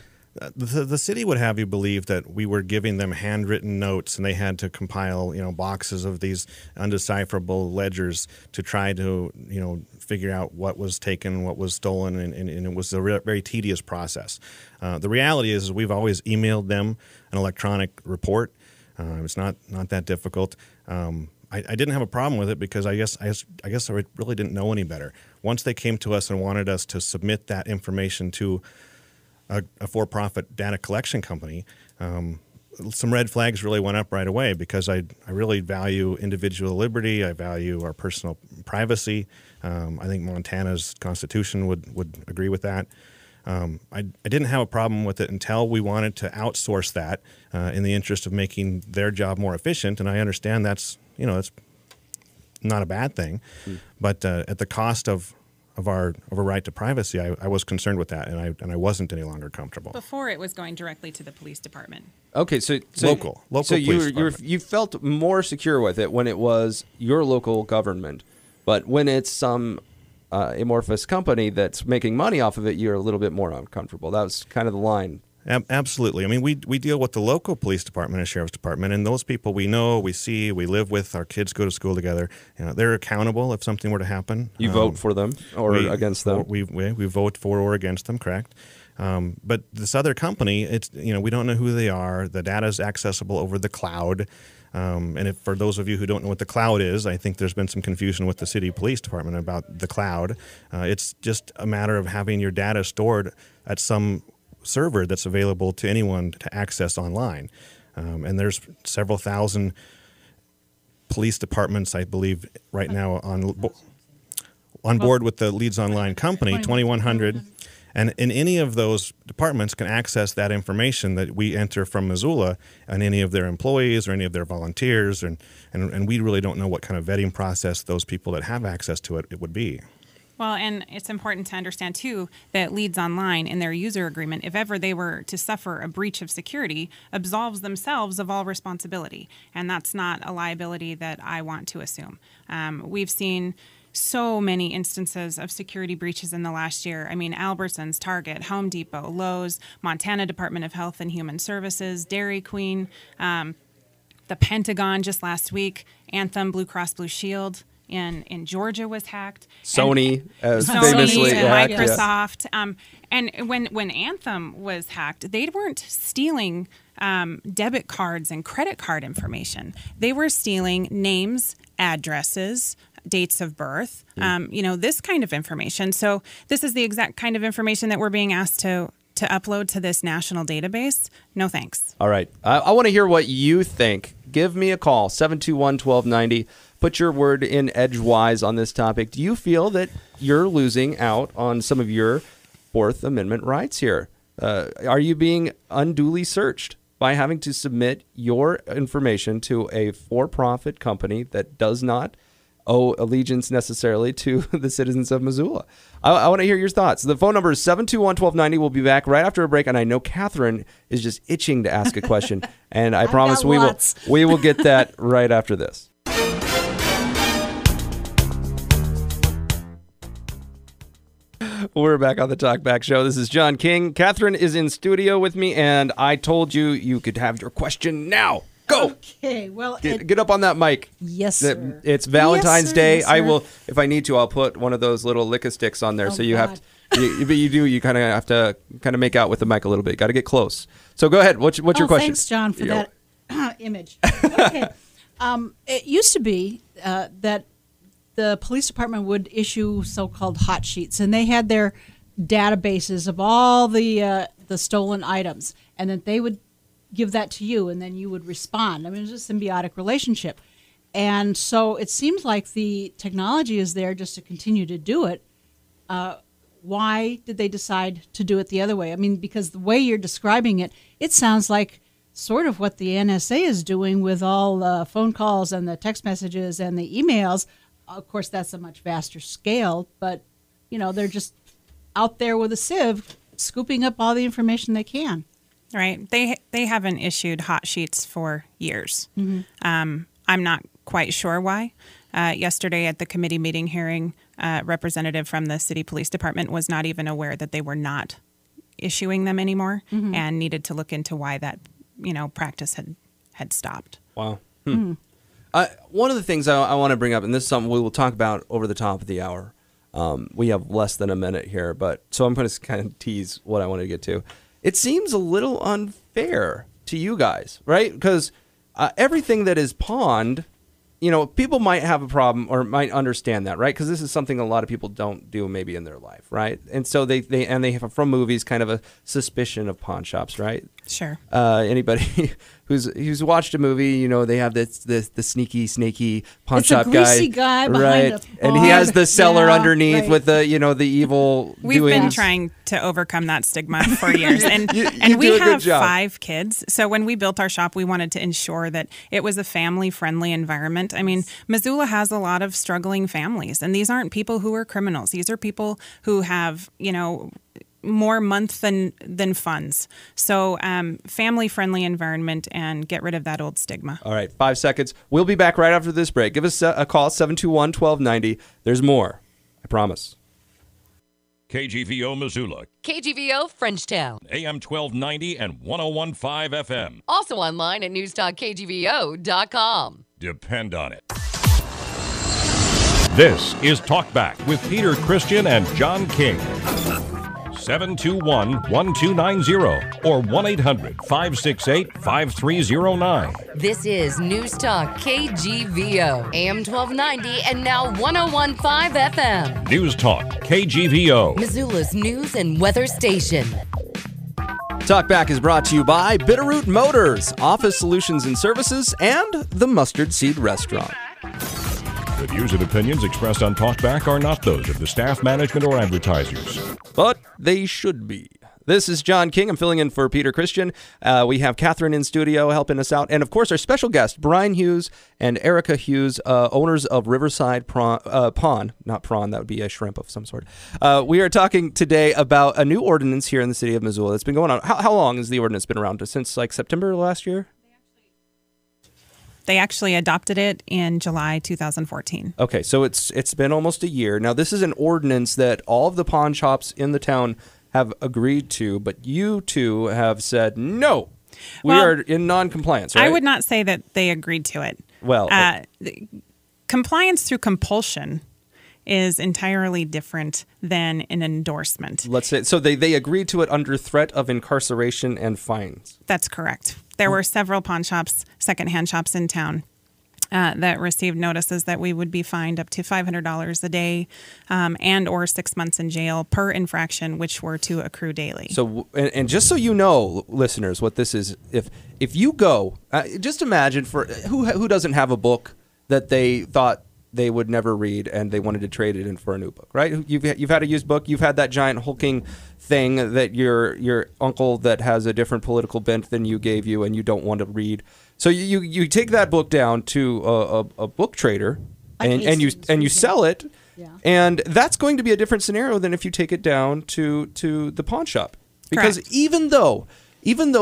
The city would have you believe that we were giving them handwritten notes and they had to compile, boxes of these undecipherable ledgers to try to, figure out what was taken, what was stolen, and it was a very tedious process. The reality is we've always emailed them an electronic report. It's not that difficult. I didn't have a problem with it because I guess I really didn't know any better. Once they came to us and wanted us to submit that information to a for-profit data collection company, some red flags really went up right away because I really value individual liberty. I value our personal privacy. I think Montana's Constitution would agree with that. I didn't have a problem with it until we wanted to outsource that in the interest of making their job more efficient. And I understand that's not a bad thing, but at the cost of our right to privacy, I was concerned with that, and I wasn't any longer comfortable. Before it was going directly to the police department. Okay, so local so police department. you felt more secure with it when it was your local government, but when it's some amorphous company that's making money off of it, you're a little bit more uncomfortable. That was kind of the line. Absolutely. I mean, we deal with the local police department and sheriff's department, and those people we know, we see, we live with. Our kids go to school together. They're accountable if something were to happen. You vote for them or against them? We vote for or against them, correct. But this other company, we don't know who they are. The data is accessible over the cloud. And for those of you who don't know what the cloud is, I think there's been some confusion with the city police department about the cloud. It's just a matter of having your data stored at some server that's available to anyone to access online. And there's several thousand police departments, I believe, right now on board with the Leads Online company, 2,100. And in any of those departments can access that information that we enter from Missoula and any of their employees or any of their volunteers. And we really don't know what kind of vetting process those people that have access to it would be. Well, and it's important to understand, too, that Leads Online, in their user agreement, if ever they were to suffer a breach of security, absolves themselves of all responsibility. And that's not a liability that I want to assume. We've seen so many instances of security breaches in the last year. I mean, Albertsons, Target, Home Depot, Lowe's, Montana Department of Health and Human Services, Dairy Queen, the Pentagon just last week, Anthem, Blue Cross Blue Shield. In Georgia was hacked. Sony, famously hacked. Microsoft. Yeah. And when Anthem was hacked, they weren't stealing debit cards and credit card information. They were stealing names, addresses, dates of birth, this kind of information. So this is the exact kind of information that we're being asked to upload to this national database. No thanks. All right. I want to hear what you think. Give me a call, 721-1290. Put your word in edgewise on this topic. Do you feel that you're losing out on some of your Fourth Amendment rights here? Are you being unduly searched by having to submit your information to a for-profit company that does not owe allegiance necessarily to the citizens of Missoula? I want to hear your thoughts. The phone number is 721-1290. We'll be back right after a break, and I know Catherine is just itching to ask a question, and I promise we will get that right after this. We're back on the Talk Back Show. This is John King. Catherine is in studio with me, and I told you could have your question now. Go. Okay. Well, get up on that mic. Yes, sir. It's Valentine's Day. Yes, sir. I will, if I need to, I'll put one of those little lick-a-sticks on there. So you have to, you kind of have to make out with the mic a little bit. Got to get close. So go ahead. What's your question? Thanks, John, for that image. Okay. It used to be that the police department would issue so-called hot sheets, and they had their databases of all the stolen items, and then they would give that to you, and then you would respond. I mean, it's a symbiotic relationship. And so it seems like the technology is there just to continue to do it. Why did they decide to do it the other way? I mean, because the way you're describing it, it sounds like sort of what the NSA is doing with all the phone calls and the text messages and the emails. Of course, that's a much vaster scale, but, you know, they're just out there with a sieve scooping up all the information they can. Right. They haven't issued hot sheets for years. Mhm. I'm not quite sure why. Yesterday at the committee meeting hearing, a representative from the city police department was not even aware that they were not issuing them anymore, Mhm. and needed to look into why that, practice had stopped. Wow. Mm-hmm. One of the things I want to bring up, and this is something we will talk about over the top of the hour. We have less than a minute here, so I'm going to kind of tease what I wanted to get to. It seems a little unfair to you guys, right? Because everything that is pawned, people might have a problem or might understand that, right? Because this is something a lot of people don't do maybe in their life, right? And so they have from movies kind of a suspicion of pawn shops, right? Sure. Anybody who's watched a movie, they have the sneaky pawn It's shop a greasy guy behind right? a And he bar. has the cellar Yeah, underneath right. with the the evil. We've been doings. trying to overcome that stigma for years, and You and we do a good have job. 5 kids. So when we built our shop, we wanted to ensure that it was a family-friendly environment. I mean, Missoula has a lot of struggling families, and these aren't people who are criminals. These are people who have more month than funds. So family-friendly environment, and get rid of that old stigma. All right, 5 seconds. We'll be back right after this break. Give us a call, 721-1290. There's more. I promise. KGVO Missoula, KGVO Frenchtown. AM 1290 and 101.5 FM. Also online at newstalkkgvo.com. Depend on it. This is Talkback with Peter Christian and John King. 721-1290 or 1-800-568-5309. This is Newstalk KGVO, AM 1290 and now 101.5 FM. News Talk KGVO. Missoula's news and weather station. Talkback is brought to you by Bitterroot Motors, Office Solutions and Services, and the Mustard Seed Restaurant. The views and opinions expressed on Talkback are not those of the staff, management, or advertisers. But they should be. This is John King. I'm filling in for Peter Christian. We have Catherine in studio helping us out. And, of course, our special guests, Brian Hughes and Erica Hughes, owners of Riverside Pawn. Not prawn, that would be a shrimp of some sort. We are talking today about a new ordinance here in the city of Missoula that's been going on. How long has the ordinance been around? Since, September last year? They actually adopted it in July 2014. Okay, so it's been almost a year. Now, this is an ordinance that all of the pawn shops in the town have agreed to, but you two have said, no, we are in non-compliance, right? I would not say that they agreed to it. Well, compliance through compulsion is entirely different than an endorsement. Let's say, so they agreed to it under threat of incarceration and fines. That's correct. There were several pawn shops, secondhand shops in town that received notices that we would be fined up to $500 a day and or 6 months in jail per infraction, which were to accrue daily. So, and just so you know, listeners, what this is, if you go, just imagine for who doesn't have a book that they thought they would never read and they wanted to trade it in for a new book, right? You've had a used book. You've had that giant hulking thing that your uncle that has a different political bent than you gave you and you don't want to read. So you take that book down to a book trader and you sell it, and that's going to be a different scenario than if you take it down to the pawn shop, because Correct. even though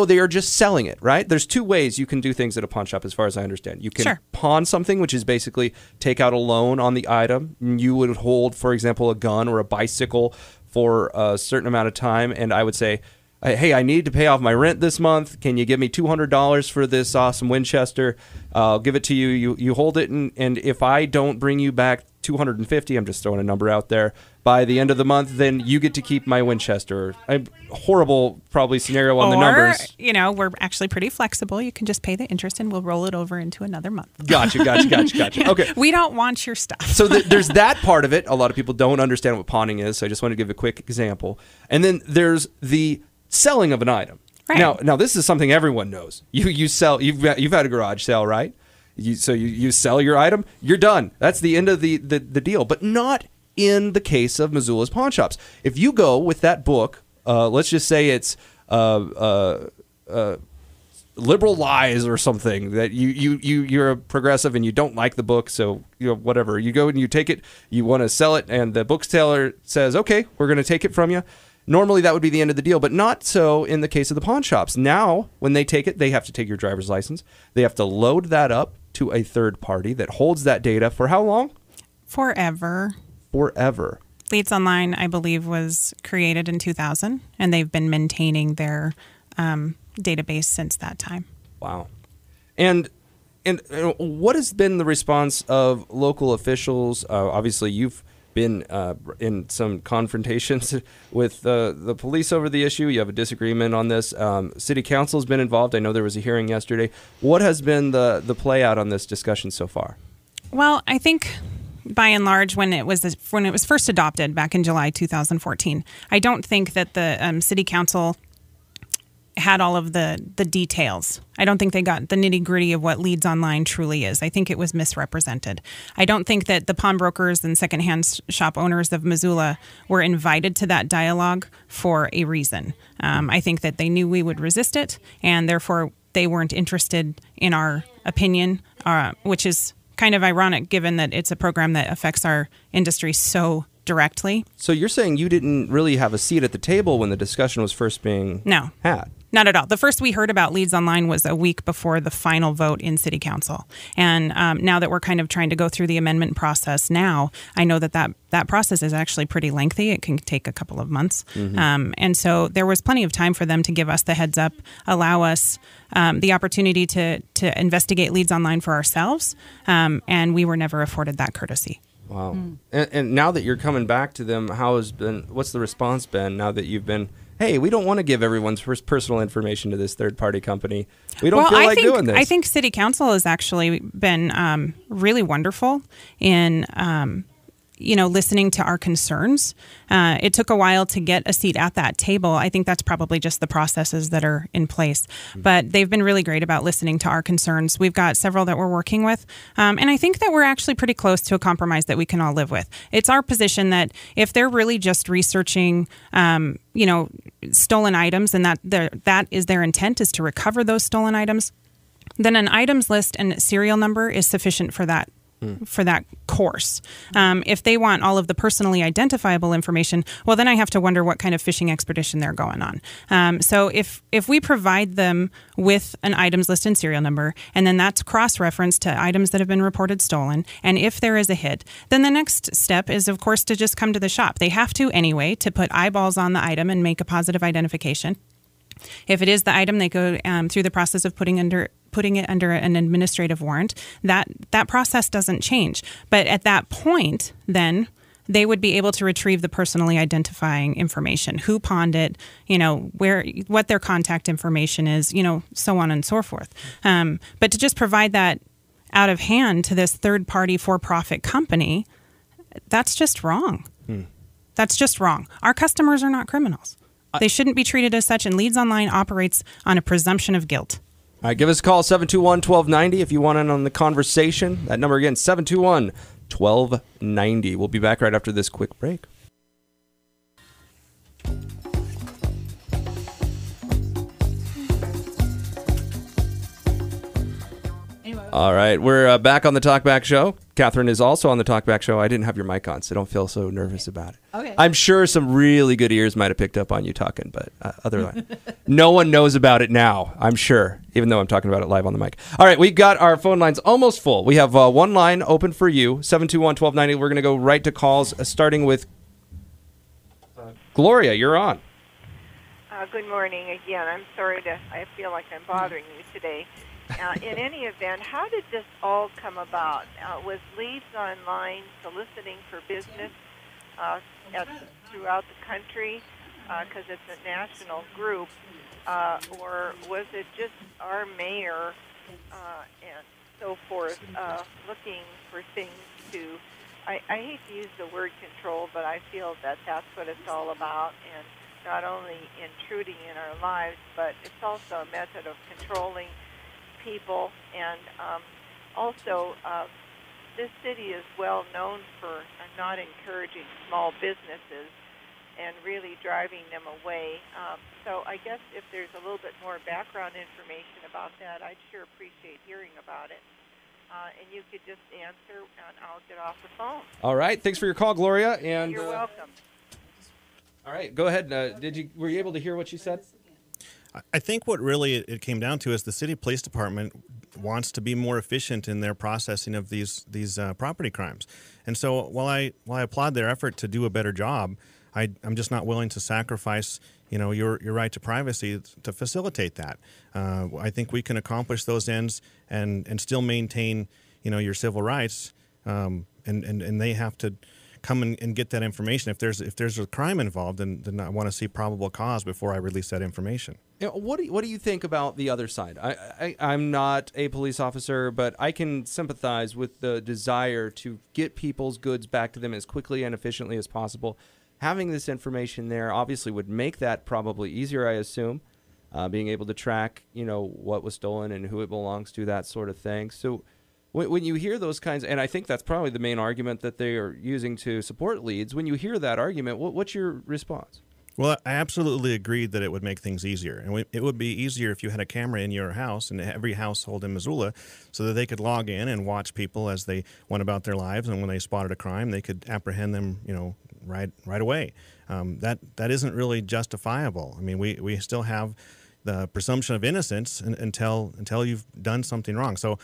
they are just selling it, right? There's 2 ways you can do things at a pawn shop, as far as I understand. You can pawn something, which is basically take out a loan on the item. You would hold, for example, a gun or a bicycle for a certain amount of time, and I would say, hey, I need to pay off my rent this month. Can you give me $200 for this awesome Winchester? I'll give it to you. You hold it, and if I don't bring you back $250, I'm just throwing a number out there, by the end of the month, then you get to keep my Winchester. A horrible, probably, scenario on the numbers. Or, we're actually pretty flexible. You can just pay the interest and we'll roll it over into another month. Gotcha. Okay. We don't want your stuff. So there's that part of it. A lot of people don't understand what pawning is, so I just want to give a quick example. And then there's the selling of an item. Right. Now this is something everyone knows. You sell. You've had a garage sale, right? You sell your item. You're done. That's the end of the deal. But not in the case of Missoula's pawn shops. If you go with that book, let's just say it's Liberal Lies or something, that you're a progressive and you don't like the book, so whatever. You go and you take it. You want to sell it, and the bookseller says, "Okay, we're going to take it from you." Normally, that would be the end of the deal, but not so in the case of the pawn shops. Now, when they take it, they have to take your driver's license. They have to load that up to a third party that holds that data for how long? Forever. Leads Online, I believe, was created in 2000, and they've been maintaining their database since that time. Wow. And what has been the response of local officials? Obviously, you've been in some confrontations with the police over the issue. You have a disagreement on this. City Council's been involved. I know there was a hearing yesterday. What has been the play out on this discussion so far? Well, I think by and large, when it was first adopted back in July 2014, I don't think that the City Council had all of the details. I don't think they got the nitty-gritty of what Leads Online truly is. I think it was misrepresented. I don't think that the pawnbrokers and secondhand shop owners of Missoula were invited to that dialogue for a reason. I think that they knew we would resist it, and therefore they weren't interested in our opinion, which is kind of ironic given that it's a program that affects our industry so directly. So you're saying you didn't really have a seat at the table when the discussion was first being had? Not at all. The first we heard about Leads Online was a week before the final vote in City Council. And now that we're kind of trying to go through the amendment process now, I know that process is actually pretty lengthy. It can take a couple of months. Mm-hmm. And so there was plenty of time for them to give us the heads up, allow us the opportunity to investigate Leads Online for ourselves. And we were never afforded that courtesy. Wow. And now that you're coming back to them, what's the response been now that you've been, hey, we don't want to give everyone's personal information to this third-party company. We don't feel like doing this. I think City Council has actually been really wonderful in listening to our concerns. It took a while to get a seat at that table. I think that's probably just the processes that are in place. But they've been really great about listening to our concerns. We've got several that we're working with. And I think that we're actually pretty close to a compromise that we can all live with. It's our position that if they're really just researching, stolen items, and that is their intent, is to recover those stolen items, then an items list and serial number is sufficient for that. For that course. If they want all of the personally identifiable information, well, then I have to wonder what kind of fishing expedition they're going on. So if we provide them with an items list and serial number, and then that's cross-referenced to items that have been reported stolen, and if there is a hit, then the next step is, of course, to just come to the shop. They have to anyway to put eyeballs on the item and make a positive identification. If it is the item, they go through the process of putting it under an administrative warrant. That process doesn't change. But at that point, then they would be able to retrieve the personally identifying information, who pawned it, what their contact information is, so on and so forth. But to just provide that out of hand to this third-party for-profit company, that's just wrong. That's just wrong. Our customers are not criminals. They shouldn't be treated as such, and Leads Online operates on a presumption of guilt. All right, give us a call, 721-1290, if you want in on the conversation. That number again, 721-1290. We'll be back right after this quick break. All right, we're back on the Talkback Show. Catherine is also on the Talkback Show. I didn't have your mic on, so don't feel so nervous about it. Okay. I'm sure some really good ears might have picked up on you talking, but otherwise, no one knows about it now, I'm sure, even though I'm talking about it live on the mic. All right, we've got our phone lines almost full. We have one line open for you, 721-1290. We're going to go right to calls, starting with Gloria. You're on. Good morning again. I'm sorry I feel like I'm bothering you today. In any event, how did this all come about? Was Leads Online soliciting for business throughout the country, because it's a national group, or was it just our mayor and so forth looking for things to, I hate to use the word control, but I feel that that's what it's all about, and not only intruding in our lives, but it's also a method of controlling people. And also, this city is well known for not encouraging small businesses and really driving them away. So I guess if there's a little bit more background information about that, I'd sure appreciate hearing about it. And you could just answer, and I'll get off the phone. All right. Thanks for your call, Gloria. And you're welcome. All right. Go ahead. Were you able to hear what she said? I think what really it came down to is the city police department wants to be more efficient in their processing of these property crimes. And so while I applaud their effort to do a better job, I'm just not willing to sacrifice, your right to privacy to facilitate that. I think we can accomplish those ends and still maintain, your civil rights. And they have to come and get that information. If there's a crime involved, then I want to see probable cause before I release that information. What do you think about the other side? I'm not a police officer, but I can sympathize with the desire to get people's goods back to them as quickly and efficiently as possible. Having this information there obviously would make that probably easier, I assume, being able to track, what was stolen and who it belongs to, that sort of thing. So when you hear those kinds, and I think that's probably the main argument that they are using to support leads, when you hear that argument, what's your response? Well, I absolutely agreed that it would make things easier. And it would be easier if you had a camera in your house, in every household in Missoula, so that they could log in and watch people as they went about their lives. And when they spotted a crime, they could apprehend them, right away. That isn't really justifiable. I mean, we still have the presumption of innocence until you've done something wrong. So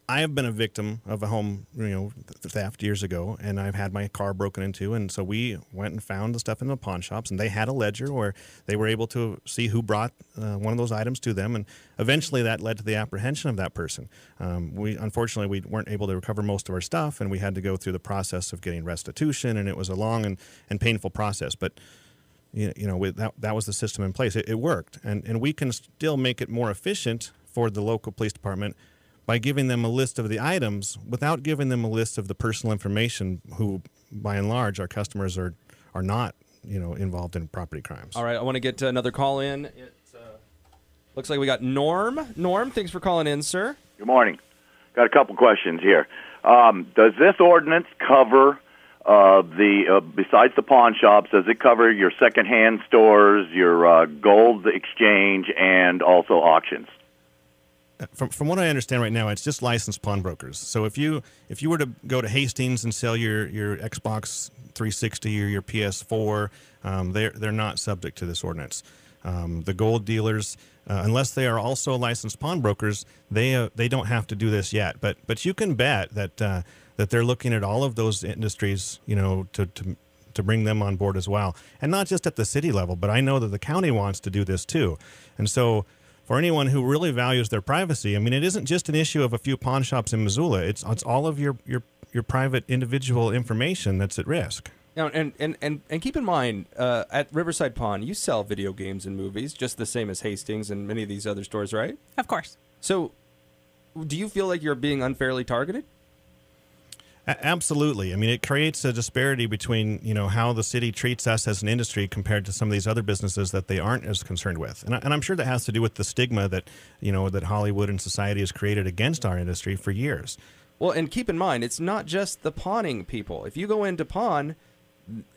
I have been a victim of a home, theft years ago, and I've had my car broken into, and so we went and found the stuff in the pawn shops, and they had a ledger where they were able to see who brought one of those items to them, and eventually that led to the apprehension of that person. Unfortunately, we weren't able to recover most of our stuff, and we had to go through the process of getting restitution, and it was a long and painful process, but that was the system in place. It worked, and we can still make it more efficient for the local police department by giving them a list of the items without giving them a list of the personal information who, by and large, our customers are not, involved in property crimes. All right, I want to get another call in. It looks like we got Norm. Norm, thanks for calling in, sir. Good morning. Got a couple questions here. Does this ordinance cover besides the pawn shops, does it cover your secondhand stores, your gold exchange, and also auctions? From what I understand right now, it's just licensed pawnbrokers. So if you were to go to Hastings and sell your Xbox 360 or your PS4, they're not subject to this ordinance. The gold dealers, unless they are also licensed pawnbrokers, they don't have to do this yet. But you can bet that they're looking at all of those industries, to bring them on board as well, and not just at the city level. But I know that the county wants to do this too, and so. For anyone who really values their privacy, I mean, it isn't just an issue of a few pawn shops in Missoula. It's all of your private individual information that's at risk. Now, and keep in mind, at Riverside Pawn, you sell video games and movies just the same as Hastings and many of these other stores, right? Of course. So, do you feel like you're being unfairly targeted? Absolutely. I mean, it creates a disparity between, how the city treats us as an industry compared to some of these other businesses that they aren't as concerned with. And I'm sure that has to do with the stigma that, that Hollywood and society has created against our industry for years. Well, and keep in mind, it's not just the pawning people. If you go into pawn,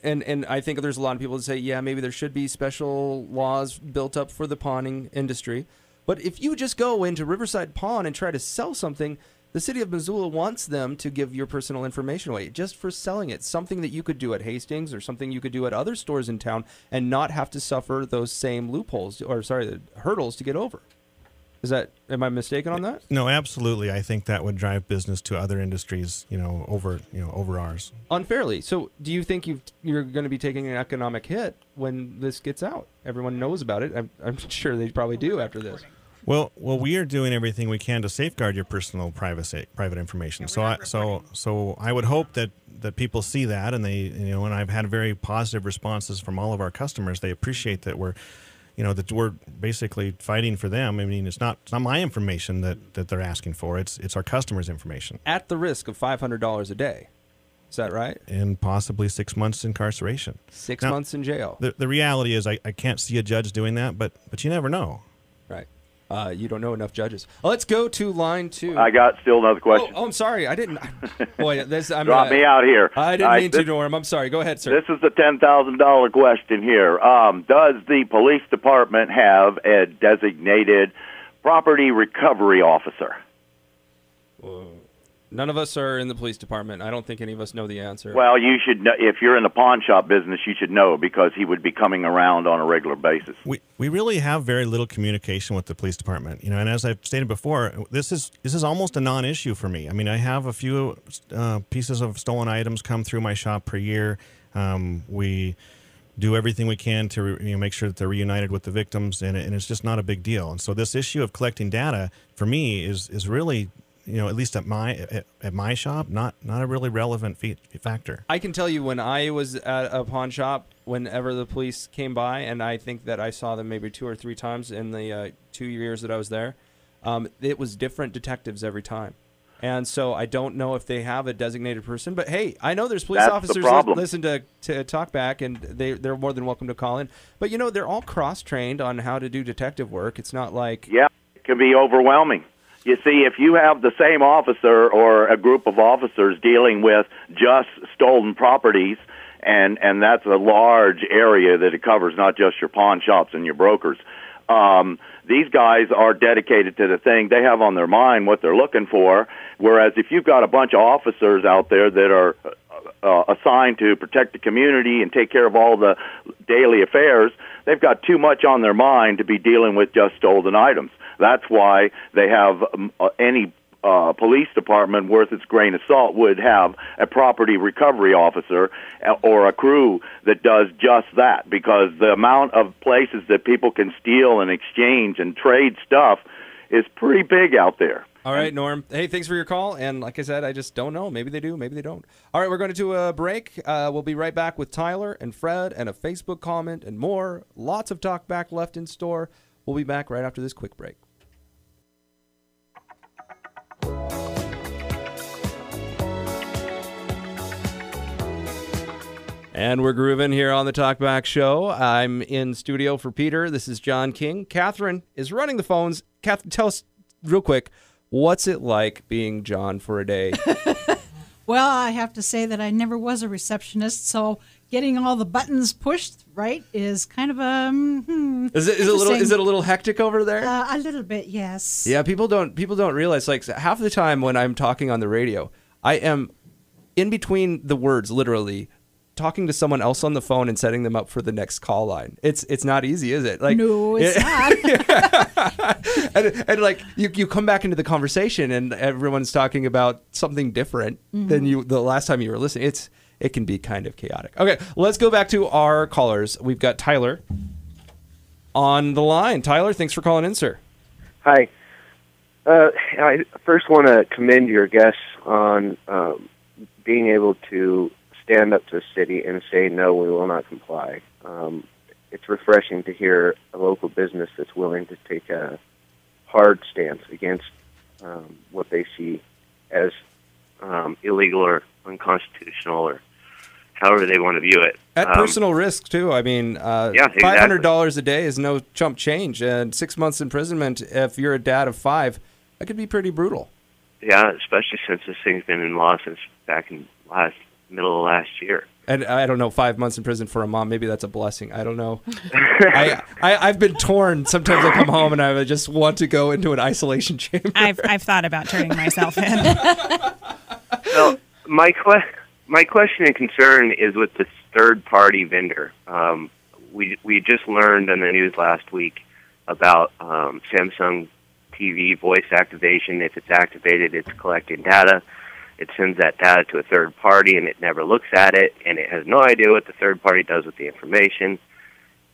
and I think there's a lot of people that say, yeah, maybe there should be special laws built up for the pawning industry. But if you just go into Riverside Pawn and try to sell something, the city of Missoula wants them to give your personal information away just for selling it. Something that you could do at Hastings or something you could do at other stores in town and not have to suffer those same the hurdles to get over. Am I mistaken on that? No, absolutely. I think that would drive business to other industries, over ours. Unfairly. So do you think you're going to be taking an economic hit when this gets out? Everyone knows about it. I'm sure they probably do after this. Well, we are doing everything we can to safeguard your personal private information. So I would hope that that people see that, and and I've had very positive responses from all of our customers. They appreciate that that we're basically fighting for them. I mean, it's not my information that they're asking for. It's our customers' information. At the risk of $500 a day. Is that right? And possibly 6 months incarceration. 6 months in jail. The reality is I can't see a judge doing that, but you never know. Right. You don't know enough judges. Let's go to line 2. I got still another question. Oh, I'm sorry. I didn't. Boy, Drop me out here. I didn't mean to, Norm. I'm sorry. Go ahead, sir. This is the $10,000 question here. Does the police department have a designated property recovery officer? None of us are in the police department. I don't think any of us know the answer. Well, you should know. If you're in the pawn shop business, you should know, because he would be coming around on a regular basis. We really have very little communication with the police department, and as I've stated before, this is almost a non-issue for me. I mean, I have a few pieces of stolen items come through my shop per year. We do everything we can to make sure that they're reunited with the victims, and it's just not a big deal. And so this issue of collecting data for me is really, at least at my shop, not a really relevant factor. I can tell you, when I was at a pawn shop, whenever the police came by, and I think that I saw them maybe 2 or 3 times in the 2 years that I was there, it was different detectives every time. And so I don't know if they have a designated person, but hey, I know there's police officers that listen to Talkback, and they're more than welcome to call in. But they're all cross-trained on how to do detective work. It's not like... Yeah, it can be overwhelming. You see, if you have the same officer or a group of officers dealing with just stolen properties, and that's a large area that it covers, not just your pawn shops and your brokers, these guys are dedicated to the thing. They have on their mind what they're looking for, whereas if you've got a bunch of officers out there that are assigned to protect the community and take care of all the daily affairs, they've got too much on their mind to be dealing with just stolen items. That's why they have any police department worth its grain of salt would have a property recovery officer or a crew that does just that, because the amount of places that people can steal and exchange and trade stuff is pretty big out there. All right, Norm. Hey, thanks for your call. And like I said, I just don't know. Maybe they do, maybe they don't. All right, we're going to do a break. We'll be right back with Tyler and Fred and a Facebook comment and more. Lots of talk back left in store. We'll be back right after this quick break. And we're grooving here on the Talkback Show. I'm in studio for Peter. This is John King. Catherine is running the phones. Catherine, tell us real quick, what's it like being John for a day? Well, I have to say that I never was a receptionist, so getting all the buttons pushed right is kind of a Is it a little hectic over there? A little bit, yes. Yeah, people don't realize, like, half the time when I'm talking on the radio, I am in between the words, literally talking to someone else on the phone and setting them up for the next call line. It's not easy, is it? Like, no, it's not. and like you come back into the conversation and everyone's talking about something different than the last time you were listening. It can be kind of chaotic. Okay, let's go back to our callers. We've got Tyler on the line. Tyler, thanks for calling in, sir. Hi. I first want to commend your guests on being able to stand up to the city and say, no, we will not comply. It's refreshing to hear a local business that's willing to take a hard stance against what they see as illegal or unconstitutional, or however they want to view it. At personal risk, too. I mean, exactly. $500 a day is no chump change, and 6 months imprisonment, if you're a dad of 5, that could be pretty brutal. Yeah, especially since this thing's been in law since back in middle of last year. And I don't know, 5 months in prison for a mom, maybe that's a blessing. I don't know. I've been torn. Sometimes I come home and I just want to go into an isolation chamber. I've thought about turning myself in. So my question and concern is with this third-party vendor. We just learned in the news last week about Samsung TV voice activation. If it's activated, it's collecting data. It sends that data to a third party, and it never looks at it, and it has no idea what the third party does with the information.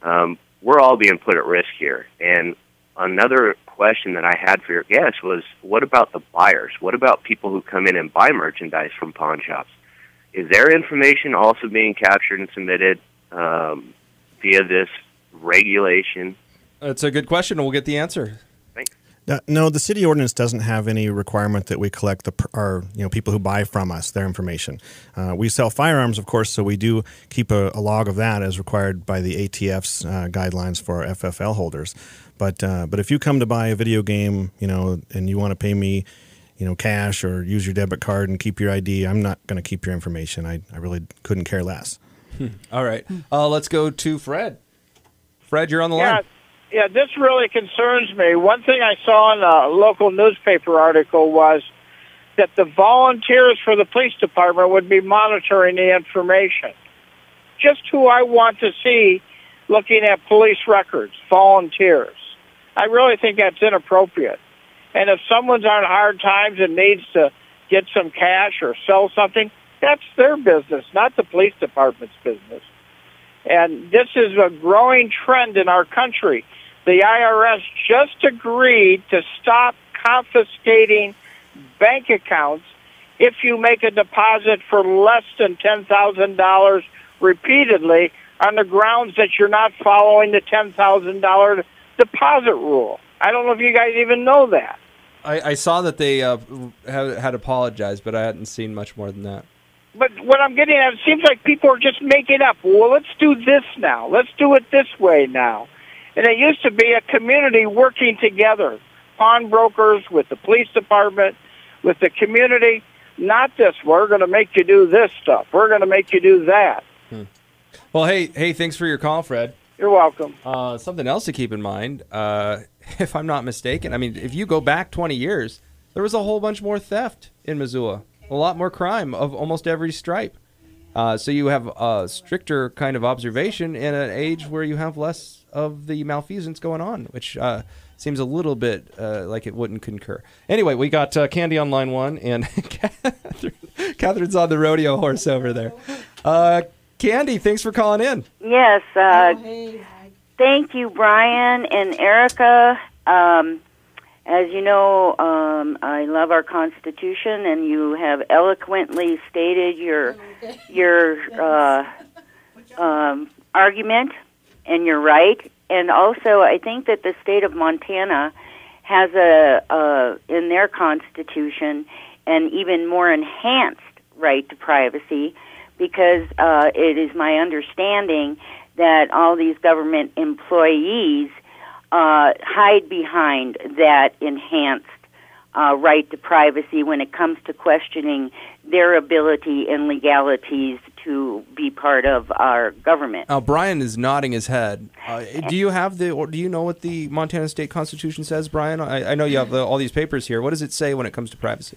We're all being put at risk here. And another question that I had for your guests was, what about the buyers? What about people who come in and buy merchandise from pawn shops? is their information also being captured and submitted via this regulation? That's a good question. We'll get the answer. No, the city ordinance doesn't have any requirement that we collect our people who buy from us, their information. We sell firearms, of course, so we do keep a log of that as required by the ATF's guidelines for FFL holders. But if you come to buy a video game, and you want to pay me, cash or use your debit card and keep your ID, I'm not going to keep your information. I really couldn't care less. All right. Let's go to Fred. Fred, you're on the line. Yeah, this really concerns me. One thing I saw in a local newspaper article was that the volunteers for the police department would be monitoring the information. Just who I want to see looking at police records, volunteers. I really think that's inappropriate. And if someone's on hard times and needs to get some cash or sell something, that's their business, not the police department's business. And this is a growing trend in our country. The IRS just agreed to stop confiscating bank accounts if you make a deposit for less than $10,000 repeatedly on the grounds that you're not following the $10,000 deposit rule. I don't know if you guys even know that. I saw that they had apologized, but I hadn't seen much more than that. But what I'm getting at, it seems like people are just making up. Well, let's do this now. Let's do it this way now. And it used to be a community working together, pawnbrokers with the police department, with the community. Not this, we're going to make you do this stuff. We're going to make you do that. Well, hey, thanks for your call, Fred. You're welcome. Something else to keep in mind, if I'm not mistaken, I mean, if you go back 20 years, there was a whole bunch more theft in Missoula, a lot more crime of almost every stripe. So you have a stricter kind of observation in an age where you have less of the malfeasance going on, which seems a little bit like it wouldn't concur. Anyway, we got Candy on line one, and Catherine's on the rodeo horse over there. Candy, thanks for calling in. Yes. Thank you, Brian and Erica. As you know, I love our Constitution, and you have eloquently stated your argument, and you're right. And also, I think that the state of Montana has in their Constitution an even more enhanced right to privacy, because it is my understanding that all these government employees hide behind that enhanced right to privacy when it comes to questioning their ability and legalities to be part of our government. Now, Brian is nodding his head. Do you know what the Montana State Constitution says, Brian? I know you have all these papers here. What does it say when it comes to privacy?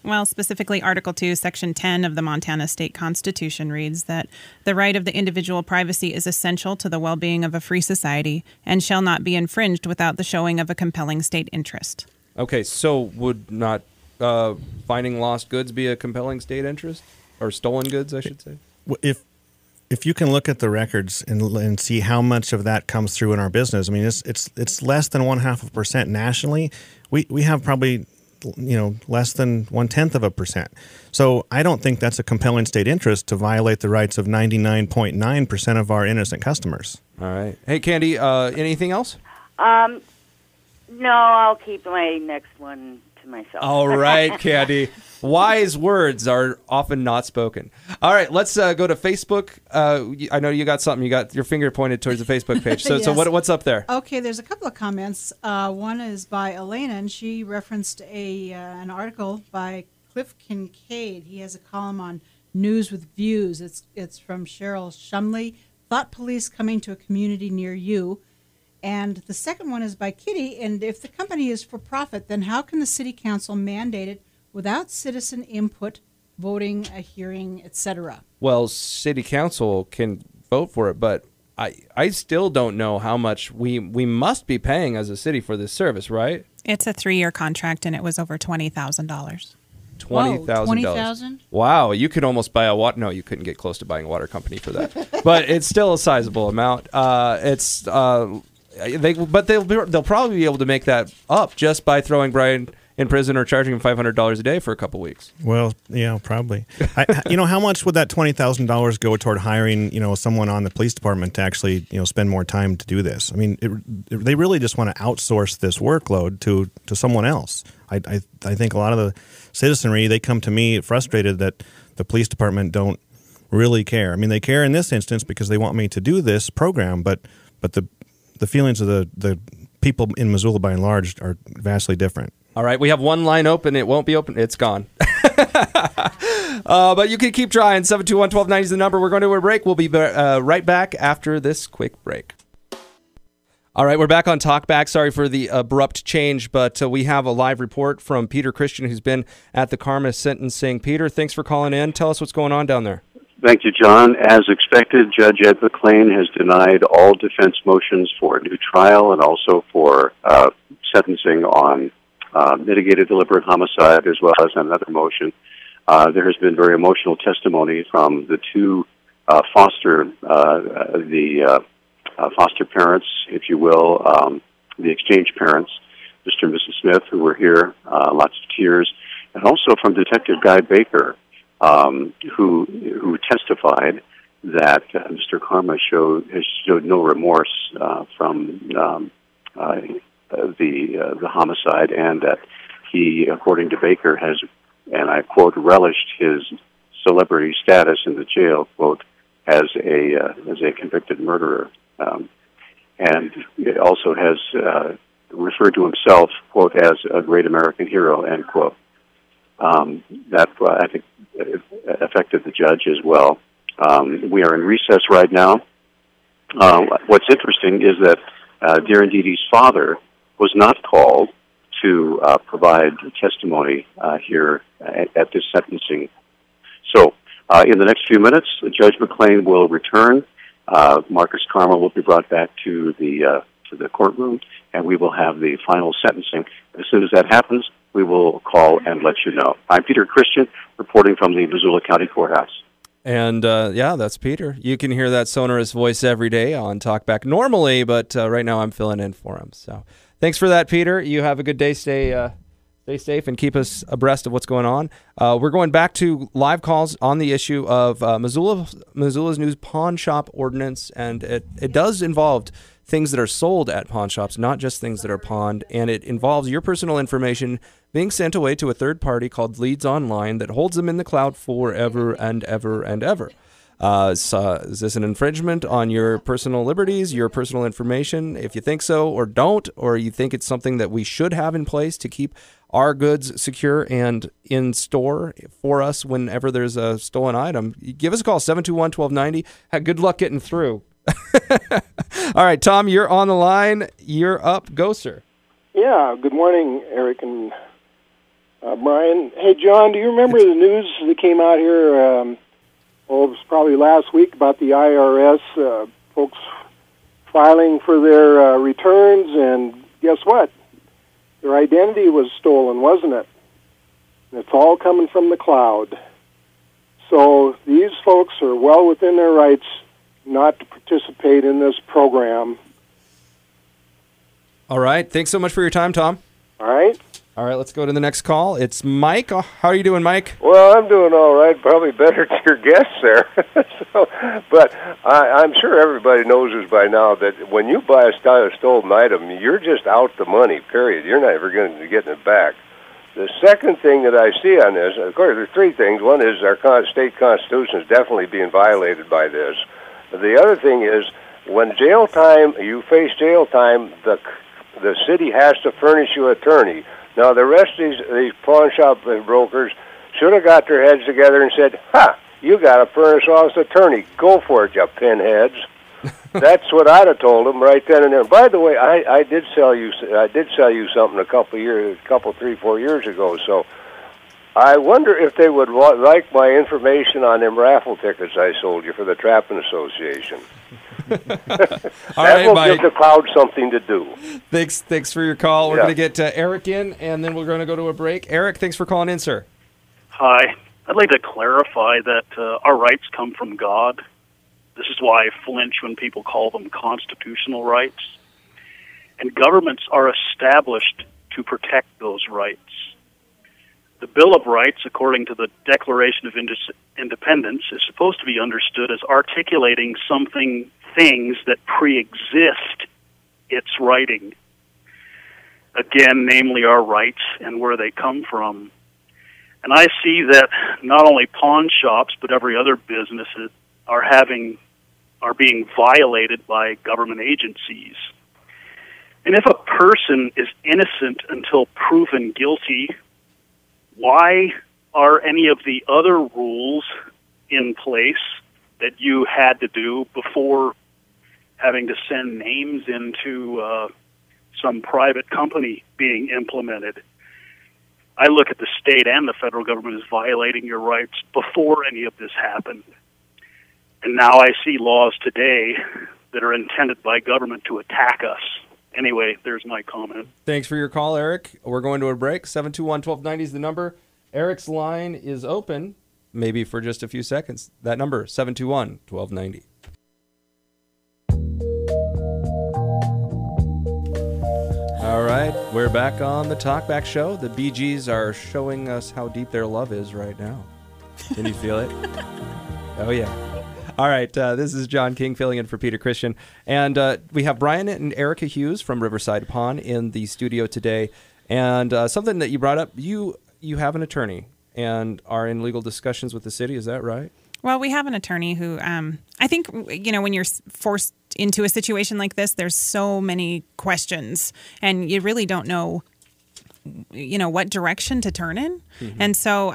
Well, specifically, Article 2, Section 10 of the Montana State Constitution reads that the right of the individual privacy is essential to the well-being of a free society and shall not be infringed without the showing of a compelling state interest. Okay, so would not finding lost goods be a compelling state interest? Or stolen goods, I should say? If you can look at the records and see how much of that comes through in our business, I mean, it's less than 0.5% nationally. We have probably less than 0.1%. So I don't think that's a compelling state interest to violate the rights of 99.9% of our innocent customers. All right. Hey, Candy, anything else? No, I'll keep my next one to myself. All right, Candy. Wise words are often not spoken. All right, let's go to Facebook. I know you got something. You got your finger pointed towards the Facebook page. So, Yes. so what's up there? Okay, there's a couple of comments. One is by Elena, and she referenced an article by Cliff Kincaid. He has a column on News with Views. It's from Cheryl Shumley. Thought police coming to a community near you. And the second one is by Kitty. And if the company is for profit, then how can the city council mandate it without citizen input, voting, a hearing, etc.? Well, city council can vote for it, but I still don't know how much we must be paying as a city for this service, right? It's a 3-year contract, and it was over $20,000. $20,000. $20,000? Wow, you could almost buy a water. No, you couldn't get close to buying a water company for that. But it's still a sizable amount. They'll probably be able to make that up just by throwing Brian in prison or charging them $500 a day for a couple weeks. Well, yeah, probably. How much would that $20,000 go toward hiring, someone on the police department to actually, spend more time to do this? I mean, they really just want to outsource this workload to someone else. I think a lot of the citizenry, they come to me frustrated that the police department don't really care. I mean, they care in this instance because they want me to do this program, but the feelings of the people in Missoula by and large are vastly different. All right, we have one line open. It won't be open. It's gone. But you can keep trying. 721-1290 is the number. We're going to a break. We'll be right back after this quick break. All right, we're back on Talkback. Sorry for the abrupt change, but we have a live report from Peter Christian, who's been at the Karma sentencing. Peter, thanks for calling in. Tell us what's going on down there. Thank you, John. As expected, Judge Ed McClain has denied all defense motions for a new trial and also for sentencing on mitigated deliberate homicide, as well as another motion. There has been very emotional testimony from the two foster parents, if you will, the exchange parents, Mr. and Mrs. Smith, who were here, lots of tears, and also from Detective Guy Baker, who testified that Mr. Karma showed no remorse from the homicide, and that he, according to Baker, has, and I quote, relished his celebrity status in the jail, quote, as a convicted murderer, and it also has referred to himself, quote, as a great American hero, end quote. That I think affected the judge as well. We are in recess right now. What's interesting is that Darren Deede's father was not called to provide testimony here at this sentencing. So, in the next few minutes, Judge McClain will return. Marcus Karma will be brought back to the courtroom, and we will have the final sentencing. As soon as that happens, we will call and let you know. I'm Peter Christian, reporting from the Missoula County Courthouse. And, yeah, that's Peter. You can hear that sonorous voice every day on Talkback normally, but right now I'm filling in for him. So thanks for that, Peter. You have a good day. Stay safe and keep us abreast of what's going on. We're going back to live calls on the issue of Missoula's new Pawnshop ordinance, and it does involve things that are sold at pawn shops, not just things that are pawned, and it involves your personal information being sent away to a third party called Leads Online that holds them in the cloud forever and ever and ever. So is this an infringement on your personal liberties, your personal information? If you think so or don't, or you think it's something that we should have in place to keep our goods secure and in store for us whenever there's a stolen item, give us a call, 721-1290. Good luck getting through. All right, Tom, you're on the line. You're up. Go, sir. Yeah, good morning, Eric and Brian. Hey, John, do you remember the news that came out here, it was probably last week, about the IRS, folks filing for their returns, and guess what? Their identity was stolen, wasn't it? And it's all coming from the cloud. So these folks are well within their rights not to participate in this program. All right. Thanks so much for your time, Tom. All right. All right, let's go to the next call. It's Mike. How are you doing, Mike? Well, I'm doing all right. Probably better than your guests there. But I'm sure everybody knows this by now that when you buy a stolen item, you're just out the money, period. You're never going to be getting it back. The second thing that I see on this, of course, there's three things. One is our state constitution is definitely being violated by this. The other thing is when jail time, you face jail time, the city has to furnish you an attorney. Now, the rest of these pawn shop brokers should have got their heads together and said, you got to furnish us an attorney. Go for it, you pinheads. That's what I'd have told them right then and there. By the way, I did sell you something a couple, 3, 4 years ago. So I wonder if they would like my information on them raffle tickets I sold you for the Trapping Association. That will give the crowd something to do. Thanks for your call. We're going to get Eric in, and then we're going to go to a break. Eric, thanks for calling in, sir. Hi. I'd like to clarify that our rights come from God. This is why I flinch when people call them constitutional rights. And governments are established to protect those rights. The Bill of Rights, according to the Declaration of Independence, is supposed to be understood as articulating things that pre-exist its writing. Again, namely our rights and where they come from. And I see that not only pawn shops, but every other business are being violated by government agencies. And if a person is innocent until proven guilty, why are any of the other rules in place that you had to do before having to send names into some private company being implemented? I look at the state and the federal government as violating your rights before any of this happened. And now I see laws today that are intended by government to attack us. Anyway, there's my comment. Thanks for your call, Eric. We're going to a break. 721-1290 is the number. Eric's line is open, maybe for just a few seconds. That number, 721-1290. All right, we're back on the Talkback Show. The Bee Gees are showing us how deep their love is right now. Can you feel it? Oh, yeah. All right, this is John King filling in for Peter Christian. And we have Brian and Erica Hughes from Riverside Pawn in the studio today. And something that you brought up, you have an attorney and are in legal discussions with the city. Is that right? Well, we have an attorney who I think, when you're forced into a situation like this, there's so many questions and you really don't know, what direction to turn in. Mm-hmm. And so,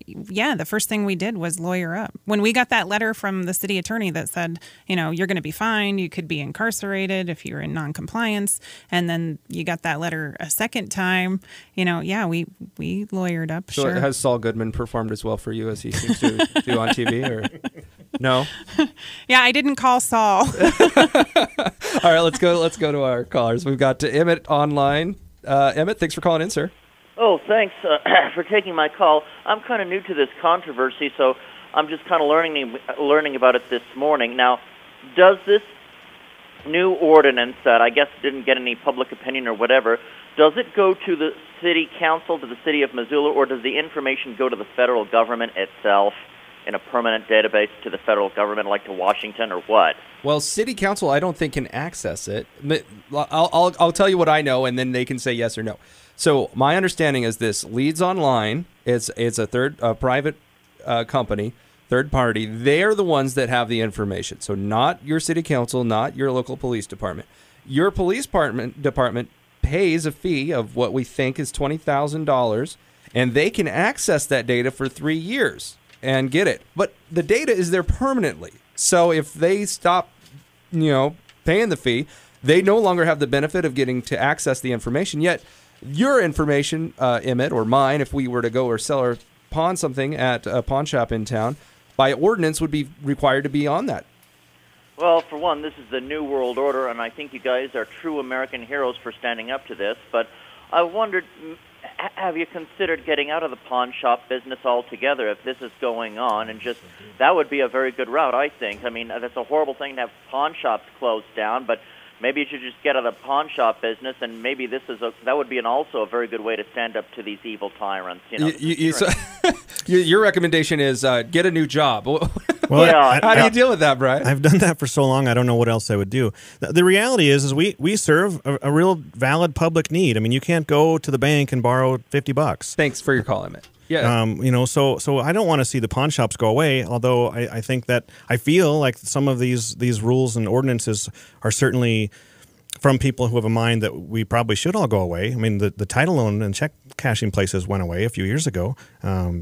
the first thing we did was lawyer up. When we got that letter from the city attorney that said, you're going to be fined, you could be incarcerated if you're in noncompliance, and then you got that letter a second time, we lawyered up. So sure. Has Saul Goodman performed as well for you as he seems to do on TV, or no? Yeah, I didn't call Saul. All right, let's go to our callers. We've got Emmett online. Emmett, thanks for calling in, sir. Oh, thanks for taking my call. I'm kind of new to this controversy, so I'm just kind of learning about it this morning. Now, does this new ordinance that I guess didn't get any public opinion or whatever, does it go to the city council, to the city of Missoula, or does the information go to the federal government itself in a permanent database to the federal government, like to Washington, or what? Well, city council, I don't think can access it. I'll tell you what I know, and then they can say yes or no. So my understanding is this: Leads Online, it's a private company, third party. They're the ones that have the information. So not your city council, not your local police department. Your police department pays a fee of what we think is $20,000, and they can access that data for 3 years and get it. But the data is there permanently. So if they stop, paying the fee, they no longer have the benefit of getting to access the information. Yet your information, Emmett, or mine, if we were to go or sell or pawn something at a pawn shop in town, by ordinance would be required to be on that. Well, for one, this is the New World Order, and I think you guys are true American heroes for standing up to this. But I wondered, have you considered getting out of the pawn shop business altogether if this is going on? And just, that would be a very good route, I think. I mean, that's a horrible thing to have pawn shops closed down, but maybe you should just get out of the pawn shop business, and maybe that would be also a very good way to stand up to these evil tyrants. Your recommendation is get a new job. Well, yeah. How do you deal with that, Brian? I've done that for so long, I don't know what else I would do. The reality is we serve a real valid public need. I mean, you can't go to the bank and borrow $50. Thanks for your call, Emmett. Yeah. So I don't want to see the pawn shops go away, although I think that I feel like some of these rules and ordinances are certainly from people who have a mind that we probably should all go away. I mean, the title loan and check cashing places went away a few years ago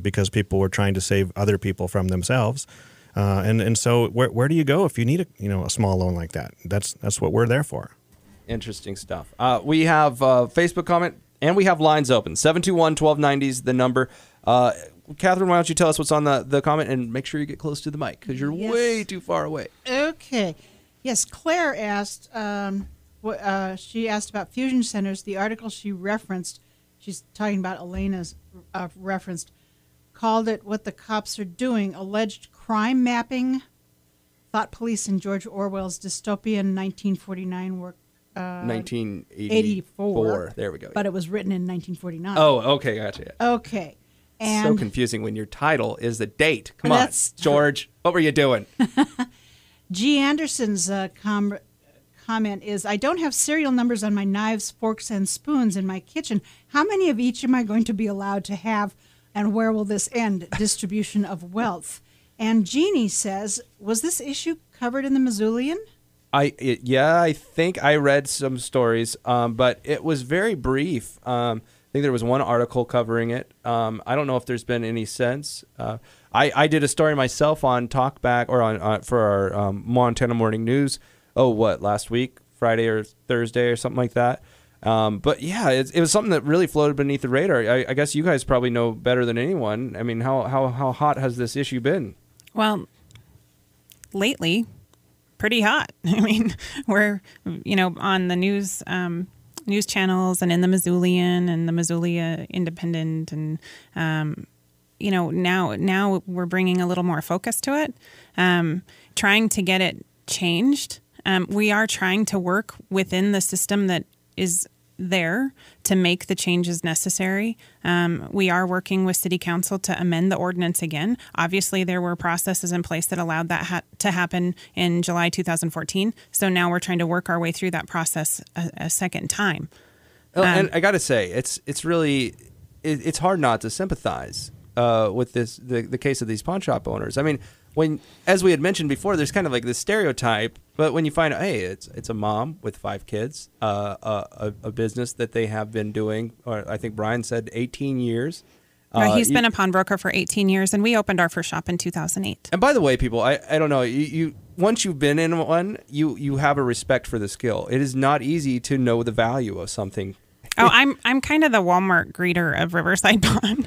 because people were trying to save other people from themselves. And so where do you go if you need a small loan like that? That's what we're there for. Interesting stuff. We have a Facebook comment, and we have lines open. 721-1290 is the number. Catherine, why don't you tell us what's on the comment, and make sure you get close to the mic because you're way too far away. Okay. Yes, Claire asked, she asked about fusion centers. The article she referenced, she's talking about Elena's referenced, called it What the Cops Are Doing, Alleged Crime Mapping, Thought Police in George Orwell's dystopian 1949 work 1984. There we go. But it was written in 1949. Oh, okay, gotcha. Okay. And so confusing when your title is the date. Come on, That's George. What were you doing? G. Anderson's comment is, I don't have serial numbers on my knives, forks, and spoons in my kitchen. How many of each am I going to be allowed to have, and where will this end? Distribution of wealth. And Jeannie says, was this issue covered in the Missoulian? Yeah, I think I read some stories, but it was very brief. I think there was one article covering it. I don't know if there's been any since. I did a story myself on Talkback or on for our Montana Morning News. Last week, Friday or Thursday or something like that. But yeah, it was something that really floated beneath the radar. I guess you guys probably know better than anyone. I mean, how hot has this issue been? Well, lately, pretty hot. I mean, we're, on the news channels and in the Missoulian and the Missoula Independent, and now we're bringing a little more focus to it, trying to get it changed. We are trying to work within the system that is there to make the changes necessary. We are working with City Council to amend the ordinance again. Obviously, there were processes in place that allowed that to happen in July 2014. So now we're trying to work our way through that process a second time. And I got to say, it's really it's hard not to sympathize with the case of these pawn shop owners. I mean, as we had mentioned before, there's kind of like this stereotype, but when you find out, hey, it's a mom with 5 kids, a business that they have been doing, or I think Brian said 18 years. He's been a pawnbroker for 18 years, and we opened our first shop in 2008. And by the way, people, I don't know, you once you've been in one, you have a respect for the skill. It is not easy to know the value of something. Oh, I'm kind of the Walmart greeter of Riverside Pawn.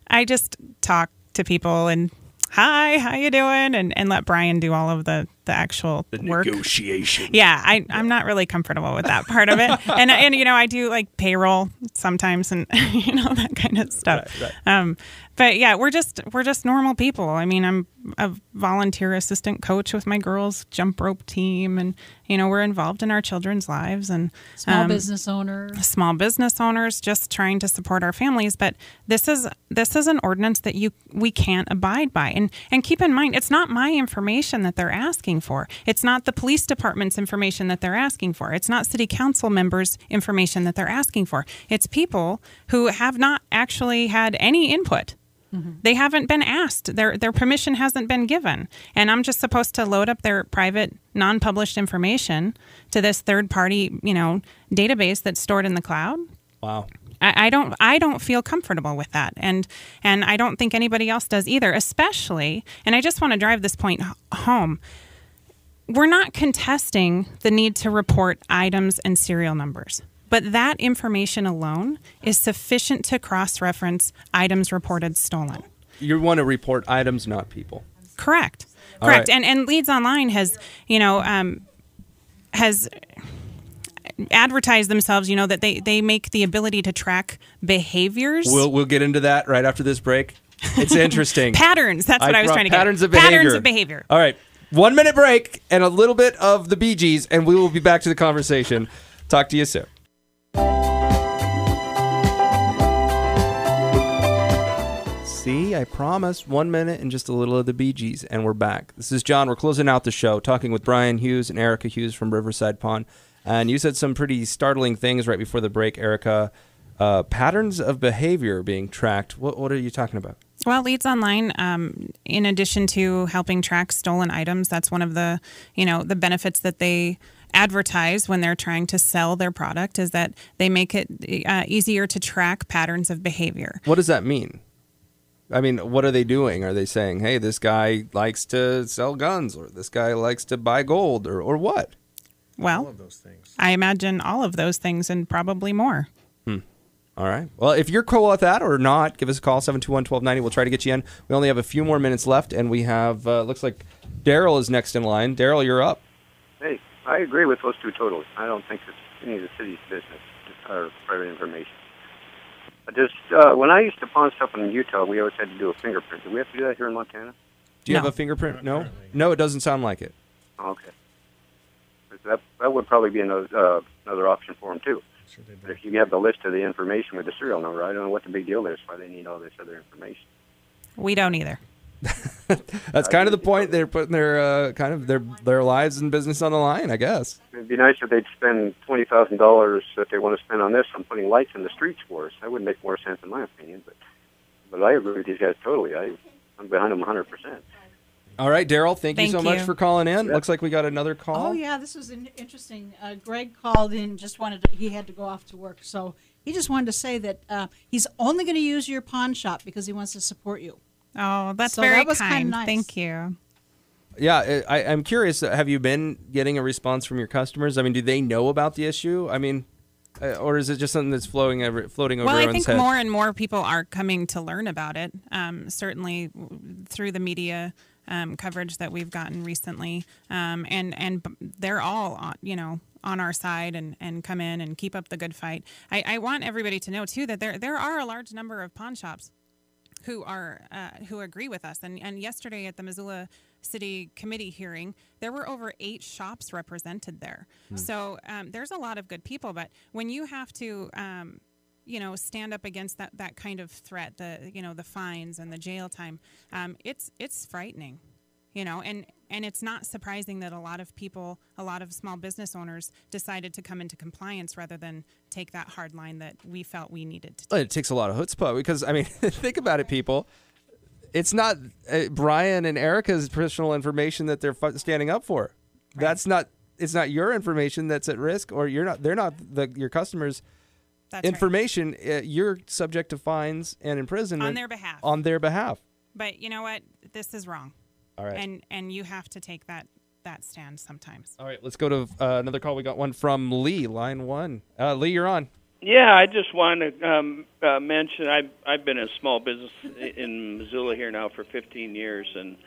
I just talk to people and, hi, how you doing? And let Brian do all of the actual work. Negotiation. Yeah, I'm not really comfortable with that part of it. And I do like payroll sometimes and that kind of stuff. Right. But yeah, we're just normal people. I mean, I'm a volunteer assistant coach with my girls' jump rope team, and we're involved in our children's lives, and small business owners just trying to support our families. But this is an ordinance that we can't abide by. And keep in mind, it's not my information that they're asking for. It's not the police department's information that they're asking for. It's not city council members' information that they're asking for. It's people who have not actually had any input. Mm-hmm. They haven't been asked. Their permission hasn't been given. And I'm just supposed to load up their private, non-published information to this third-party, database that's stored in the cloud. Wow. I don't feel comfortable with that. And I don't think anybody else does either, especially, and I just want to drive this point home, we're not contesting the need to report items and serial numbers. But that information alone is sufficient to cross-reference items reported stolen. You want to report items, not people. Correct. Right. And Leads Online has advertised themselves, that they make the ability to track behaviors. We'll get into that right after this break. It's interesting. Patterns. That's what I was trying to get. Patterns of behavior. Patterns of behavior. All right. 1 minute break and a little bit of the Bee Gees, and we will be back to the conversation. Talk to you soon. See, I promised 1 minute and just a little of the Bee Gees, and we're back. This is John. We're closing out the show, talking with Brian Hughes and Erica Hughes from Riverside Pawn. And you said some pretty startling things right before the break, Erica. Patterns of behavior being tracked. What are you talking about? Well, Leads Online, in addition to helping track stolen items, that's one of the, the benefits that they advertise when they're trying to sell their product, is that they make it easier to track patterns of behavior. What does that mean? I mean, what are they doing? Are they saying, hey, this guy likes to sell guns, or this guy likes to buy gold, or what? Well, all of those things. I imagine all of those things and probably more. All right. Well, if you're cool with that or not, give us a call, 721-1290. We'll try to get you in. We only have a few more minutes left, and we have, looks like Daryl is next in line. Daryl, you're up. Hey, I agree with those two totally. I don't think it's any of the city's business or private information. Just when I used to pawn stuff in Utah, we always had to do a fingerprint. Do we have to do that here in Montana? Do you have a fingerprint? No? No, it doesn't sound like it. Oh, okay. that would probably be another option for them too. But if you have the list of the information with the serial number, I don't know what the big deal is. Why they need all this other information? We don't either. That's kind of the point. They're putting their kind of their lives and business on the line, I guess. It'd be nice if they'd spend $20,000 that they want to spend on this on putting lights in the streets for us. That would make more sense in my opinion. But I agree with these guys totally. I'm behind them 100%. All right, Daryl, thank you so much for calling in. Looks like we got another call. Oh, yeah, this was interesting. Greg called in, he had to go off to work, so he just wanted to say that he's only going to use your pawn shop because he wants to support you. Oh, that's so very that was kind. Nice. Thank you. Yeah, I'm curious, have you been getting a response from your customers? I mean, do they know about the issue? I mean, or is it just something that's floating over everyone's head? Well, I think more and more people are coming to learn about it, certainly through the media coverage that we've gotten recently, and they're all on our side and come in and keep up the good fight. I want everybody to know too that there are a large number of pawn shops who agree with us. And yesterday at the Missoula City Committee hearing, there were over 8 shops represented there. So there's a lot of good people, but when you have to stand up against that kind of threat, the fines and the jail time, it's frightening, and it's not surprising that a lot of small business owners decided to come into compliance rather than take that hard line that we felt we needed to take. It takes a lot of chutzpah because, I mean, think about it, people. It's not Brian and Erica's personal information that they're standing up for. Right. It's not your information that's at risk, or they're not your customers' information. Right. You're subject to fines and imprisonment on their behalf. But you know what? This is wrong. All right. And you have to take that stand sometimes. All right, let's go to another call. We got one from Lee, line 1. Lee, you're on. Yeah, I just wanted to mention I've been a small business in Missoula here now for 15 years, and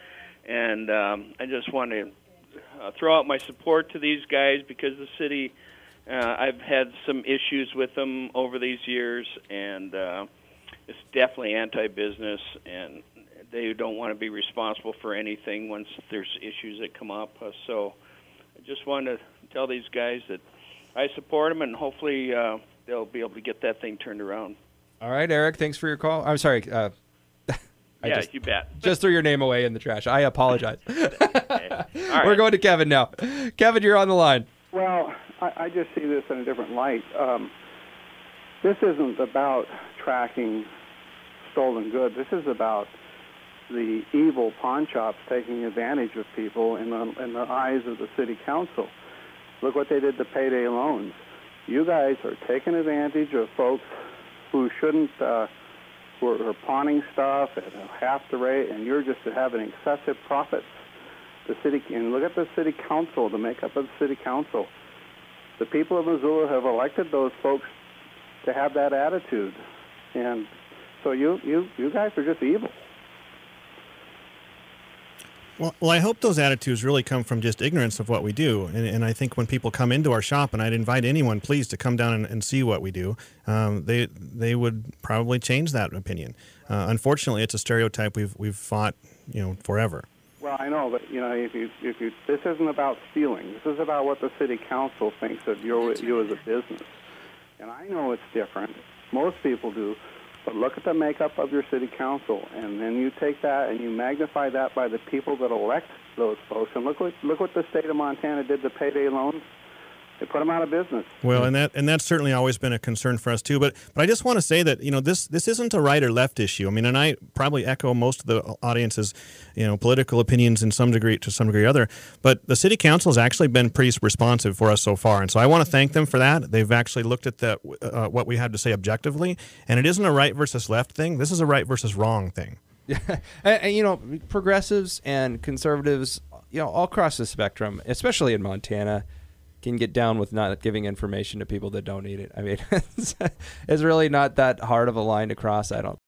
I just want to throw out my support to these guys because the city, I've had some issues with them over these years, and it's definitely anti-business, and they don't want to be responsible for anything once there's issues that come up. So I just wanted to tell these guys that I support them, and hopefully they'll be able to get that thing turned around. All right, Eric, thanks for your call. I'm sorry. You bet. Just threw your name away in the trash. I apologize. Okay. All We're going to Kevin now. Kevin, you're on the line. Well, I just see this in a different light. This isn't about tracking stolen goods. This is about the evil pawn shops taking advantage of people in the eyes of the city council. Look what they did to payday loans. You guys are taking advantage of folks who shouldn't, who are pawning stuff at half the rate, and you're just having excessive profits. And look at the city council, the makeup of the city council. The people of Missoula have elected those folks to have that attitude, and so you guys are just evil. Well, I hope those attitudes really come from just ignorance of what we do. And I think when people come into our shop, and I'd invite anyone, please, to come down and see what we do, they would probably change that opinion. Unfortunately, it's a stereotype we've fought, forever. Well, I know, but if you this isn't about stealing. This is about what the city council thinks of you as a business. And I know it's different. Most people do. But look at the makeup of your city council, and then you take that and you magnify that by the people that elect those folks. And look what the state of Montana did to payday loans. They put them out of business. Well, and that's certainly always been a concern for us too. But I just want to say that this isn't a right or left issue. I mean, and I probably echo most of the audience's political opinions to some degree or other. But the city council has actually been pretty responsive for us so far, and so I want to thank them for that. They've actually looked at what we have to say objectively, and it isn't a right versus left thing. This is a right versus wrong thing. Yeah, and progressives and conservatives, all across the spectrum, especially in Montana, can get down with not giving information to people that don't need it. I mean, it's really not that hard of a line to cross, I don't